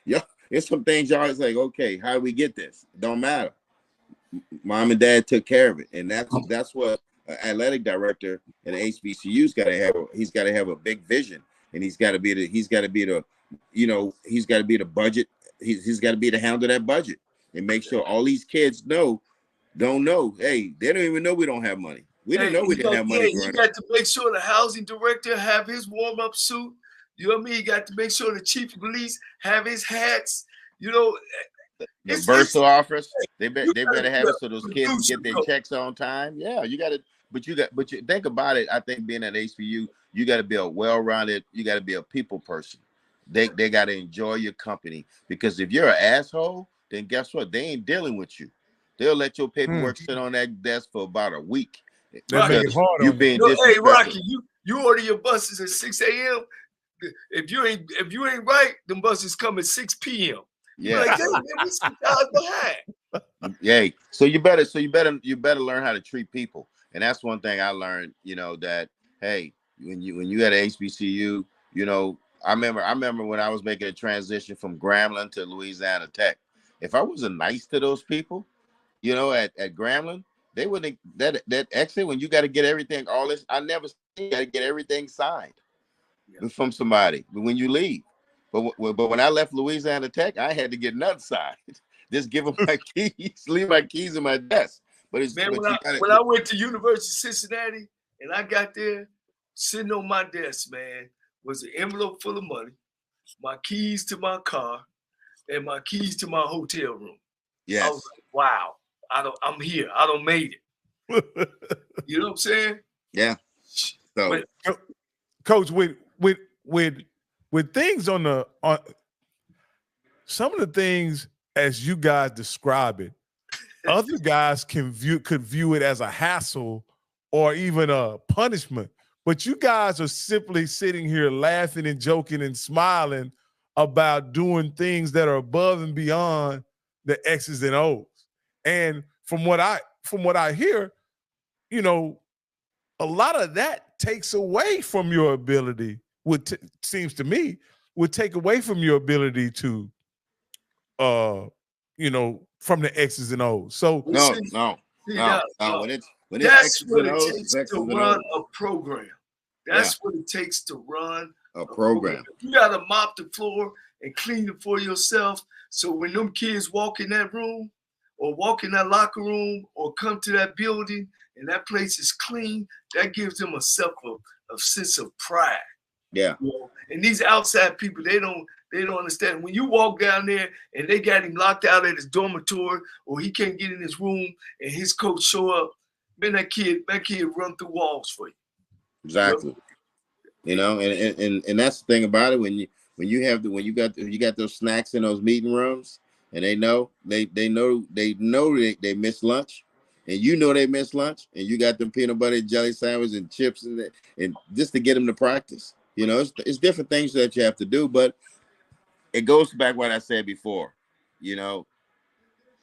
y'all, there's some things y'all is like, okay, how do we get this? It don't matter. Mom and dad took care of it. And that's what an athletic director in the HBCU's got to have. He's got to have a big vision, and he's got to be the budget. He's got to be the handle of that budget and make sure all these kids don't know. Hey, they don't even know we don't have money. We didn't know we didn't have money. You got to make sure the housing director have his warm-up suit. You know what I mean? You got to make sure the chief of police have his hats. The bursar offers, they better have it so those kids can get their checks on time. Yeah, you got to. But you think about it. I think being at HBU, you got to be a well-rounded. You got to be a people person. They got to enjoy your company, because if you're an asshole, then guess what? They ain't dealing with you. They'll let your paperwork sit on that desk for about a week. You being hey, Rocky, you order your buses at 6 a.m. If you ain't right, them buses come at 6 p.m. Yeah. Like, hey, man, we 6 hours behind. Yeah. So you better learn how to treat people. And that's one thing I learned, that hey, when you at a HBCU, I remember when I was making a transition from Grambling to Louisiana Tech. If I wasn't nice to those people, at Grambling, they wouldn't that exit when you got to get everything, all this. I never seen you got to get everything signed from somebody when you leave. But when I left Louisiana Tech, I had to get nothing signed. Just give them my keys, leave my keys in my desk. But it's when I went to University of Cincinnati and I got there, sitting on my desk, man, was an envelope full of money, my keys to my car, and my keys to my hotel room. Yes. I was like, wow, I'm here. I don't made it. You know what I'm saying? Yeah. So, Coach, with things on some of the things as you guys describe it, other guys could view it as a hassle or even a punishment. But you guys are simply sitting here laughing and joking and smiling about doing things that are above and beyond the X's and O's. And from what I hear, a lot of that takes away from your ability, seems to me, would take away from your ability to, from the X's and O's. So no. When it's that's X's what and it O's, takes to run a program. That's what it takes to run a program. You got to mop the floor and clean it for yourself. So when them kids walk in that room or walk in that locker room or come to that building and that place is clean, that gives them a sense of pride. Yeah. You know? And these outside people, they don't understand. When you walk down there and they got him locked out at his dormitory or he can't get in his room and his coach show up, man, that kid run through walls for you. Exactly. You know, and that's the thing about it. When you got those snacks in those meeting rooms, and they know they miss lunch, and you know they miss lunch, and you got them peanut butter and jelly sandwich and chips and just to get them to practice. You know, it's different things that you have to do, but it goes back what I said before. You know,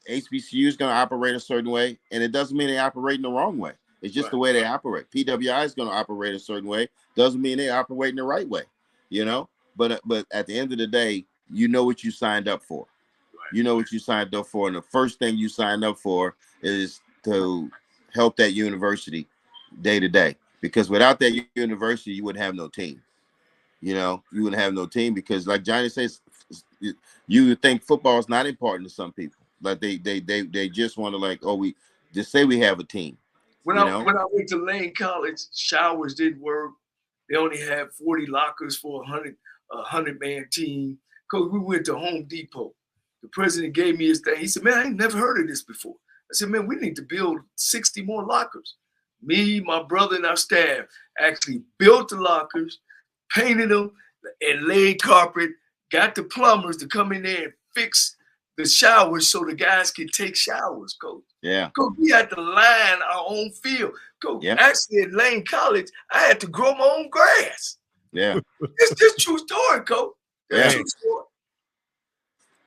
HBCU is going to operate a certain way, and it doesn't mean they operate in the wrong way. It's just the way they operate. PWI is going to operate a certain way. Doesn't mean they operate in the right way, you know. But at the end of the day, you know what you signed up for. You know what you signed up for, and the first thing you signed up for is to help that university day to day. Because without that university, you wouldn't have no team. You know, you wouldn't have no team because, like Johnnie says, you would think football is not important to some people. Like they just want to we just say we have a team. When I went to Lane College, showers didn't work. They only had 40 lockers for a 100-man team. Because we went to Home Depot. The president gave me his thing. He said, man, I ain't never heard of this before. I said, man, we need to build 60 more lockers. Me, my brother, and our staff actually built the lockers, painted them, and laid carpet, got the plumbers to come in there and fix the showers so the guys can take showers, Coach. Yeah. Coach, we had to line our own field. Coach, actually at Lane College, I had to grow my own grass. Yeah. It's true story, Coach. Yeah. True story.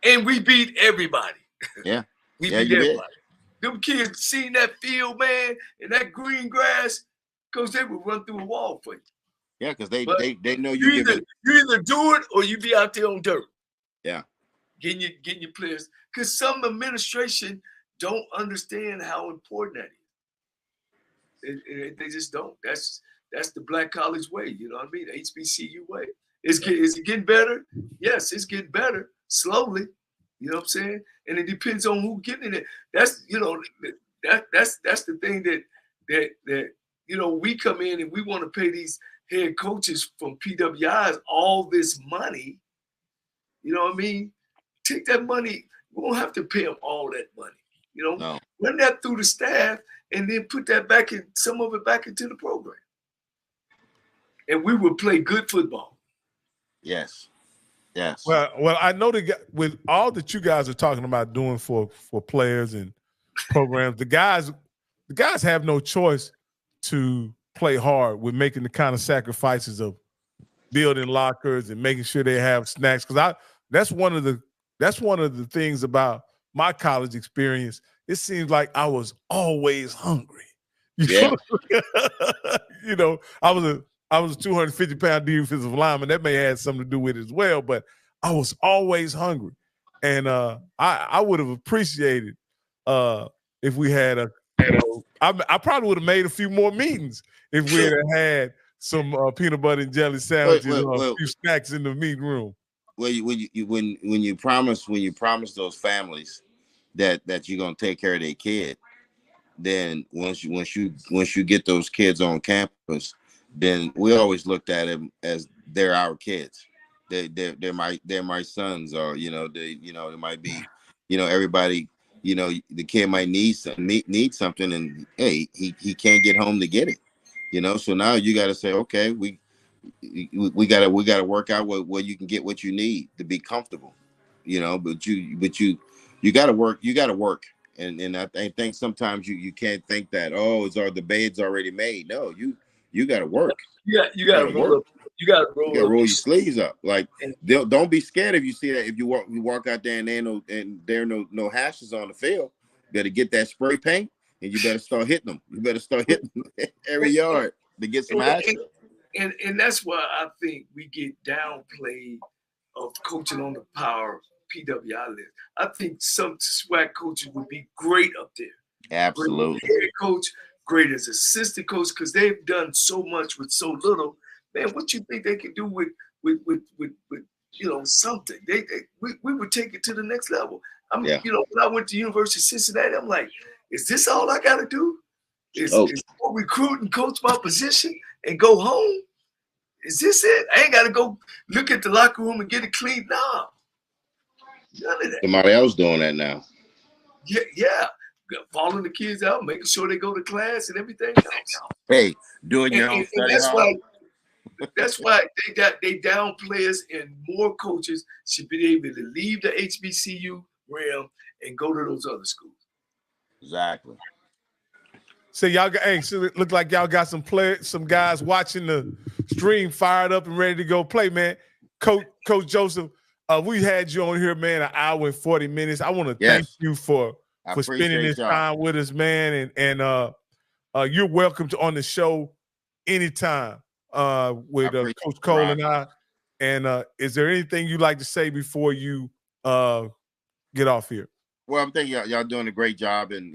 And we beat everybody. Yeah. We beat everybody. Them kids seen that field, man, and that green grass, Coach, they would run through a wall for you. Yeah, because they know you either do it or you be out there on dirt. Yeah. Getting your players. Because some administration don't understand how important that is. They just don't. That's the black college way, you know what I mean? The HBCU way. Is it getting better? Yes, it's getting better slowly. You know what I'm saying? And it depends on who getting it. That's that's the thing that we come in and we want to pay these head coaches from PWIs all this money. You know what I mean? Take that money. We won't have to pay them all that money. You know, run that through the staff and then put that back in, some of it back into the program. And we will play good football. Yes. Yes. Well, I know with all that you guys are talking about doing for players and programs, the guys have no choice to play hard with making the kind of sacrifices of building lockers and making sure they have snacks. Because that's one of the things about my college experience. It seems like I was always hungry. You know, I was a 250-pound defensive lineman. That may have had something to do with it as well, but I was always hungry. And I would have appreciated if we had I probably would have made a few more meetings if we had some peanut butter and jelly sandwiches or a few snacks in the meeting room. Well, when you promise those families that you're gonna take care of their kid, then once you get those kids on campus, then we always looked at them as they're our kids. They're my sons, or they might be, everybody, the kid might need something, and hey, he can't get home to get it, so now you got to say, okay, we got to work out where you can get what you need to be comfortable, but you got to work, and I think sometimes you can't think that, the bed's already made. No, you got to work. You got to roll up. You got to roll your sleeves up. Like, don't be scared if you see that. If you walk out there and there are no hashes on the field, you better get that spray paint and you better start hitting them. You better start hitting them every yard to get some hashes. And that's why I think we get downplayed of coaching on the power PWI list. I think some SWAC coaches would be great up there. Absolutely. Great head coach, great as assistant coach, because they've done so much with so little. man, what you think they could do with something? We would take it to the next level. When I went to University of Cincinnati, I'm like, is this all I got to do? Is recruit and coach my position and go home? Is this it? I ain't got to go look at the locker room and get it clean. Nah, none of that. Somebody else doing that now. Yeah. Following the kids out, making sure they go to class and everything else. Hey, doing your own study. That's why they down players, and more coaches should be able to leave the HBCU realm and go to those other schools. Exactly. So y'all got, so it look like y'all got some guys watching the stream fired up and ready to go play, man. Coach Joseph, we had you on here, man, an hour and 40 minutes. I want to thank you for spending this time with us, man. And you're welcome to on the show anytime with Coach Cole and I. And is there anything you'd like to say before you get off here? Well, I'm thinking y'all doing a great job, and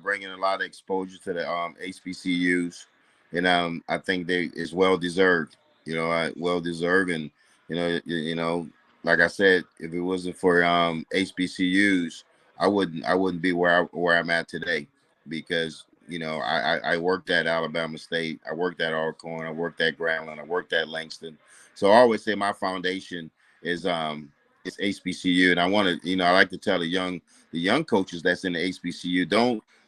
bringing a lot of exposure to the HBCUs, and I think it's well deserved. Well deserved, and like I said, if it wasn't for HBCUs, I wouldn't be where I'm at today, because I worked at Alabama State, I worked at Alcorn, I worked at Grambling, I worked at Langston. So I always say my foundation is it's HBCU, and I want to, I like to tell the young coaches that's in the HBCU,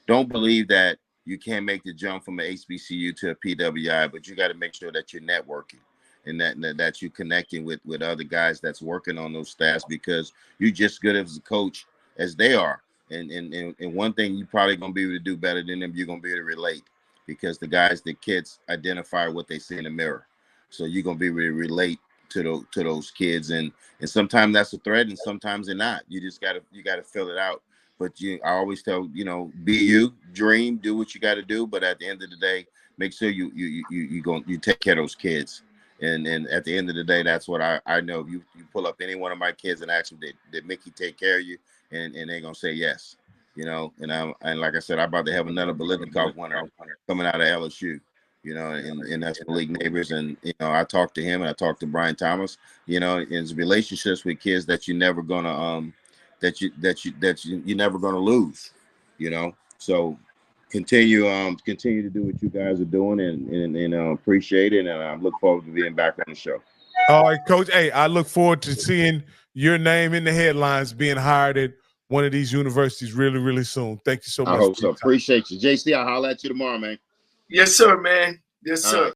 don't believe that you can't make the jump from an HBCU to a PWI, but you got to make sure that you're networking and that you're connecting with other guys that's working on those staffs, because you're just good as a coach as they are. And one thing you're probably gonna be able to do better than them, you're gonna be able to relate, because the kids identify what they see in the mirror. So you're gonna be able to relate to those kids, and sometimes that's a threat, and sometimes they're not. You gotta fill it out. But I always tell, be you, dream, do what you got to do. But at the end of the day, make sure you take care of those kids. And at the end of the day, that's what I know. You pull up any one of my kids and ask them, did Mickey take care of you? And they're gonna say yes. And like I said, I'm about to have another Biletnikoff winner coming out of LSU. And that's the league neighbors. And I talked to him, and I talked to Brian Thomas. It's relationships with kids that you're never gonna you're never gonna lose. So continue to do what you guys are doing, and appreciate it. And I look forward to being back on the show. All right, Coach. Hey, I look forward to seeing your name in the headlines, being hired at one of these universities really, really soon. Thank you so much. I hope so. Appreciate you. JC, I'll holler at you tomorrow, man. Yes, sir, man. Yes, sir.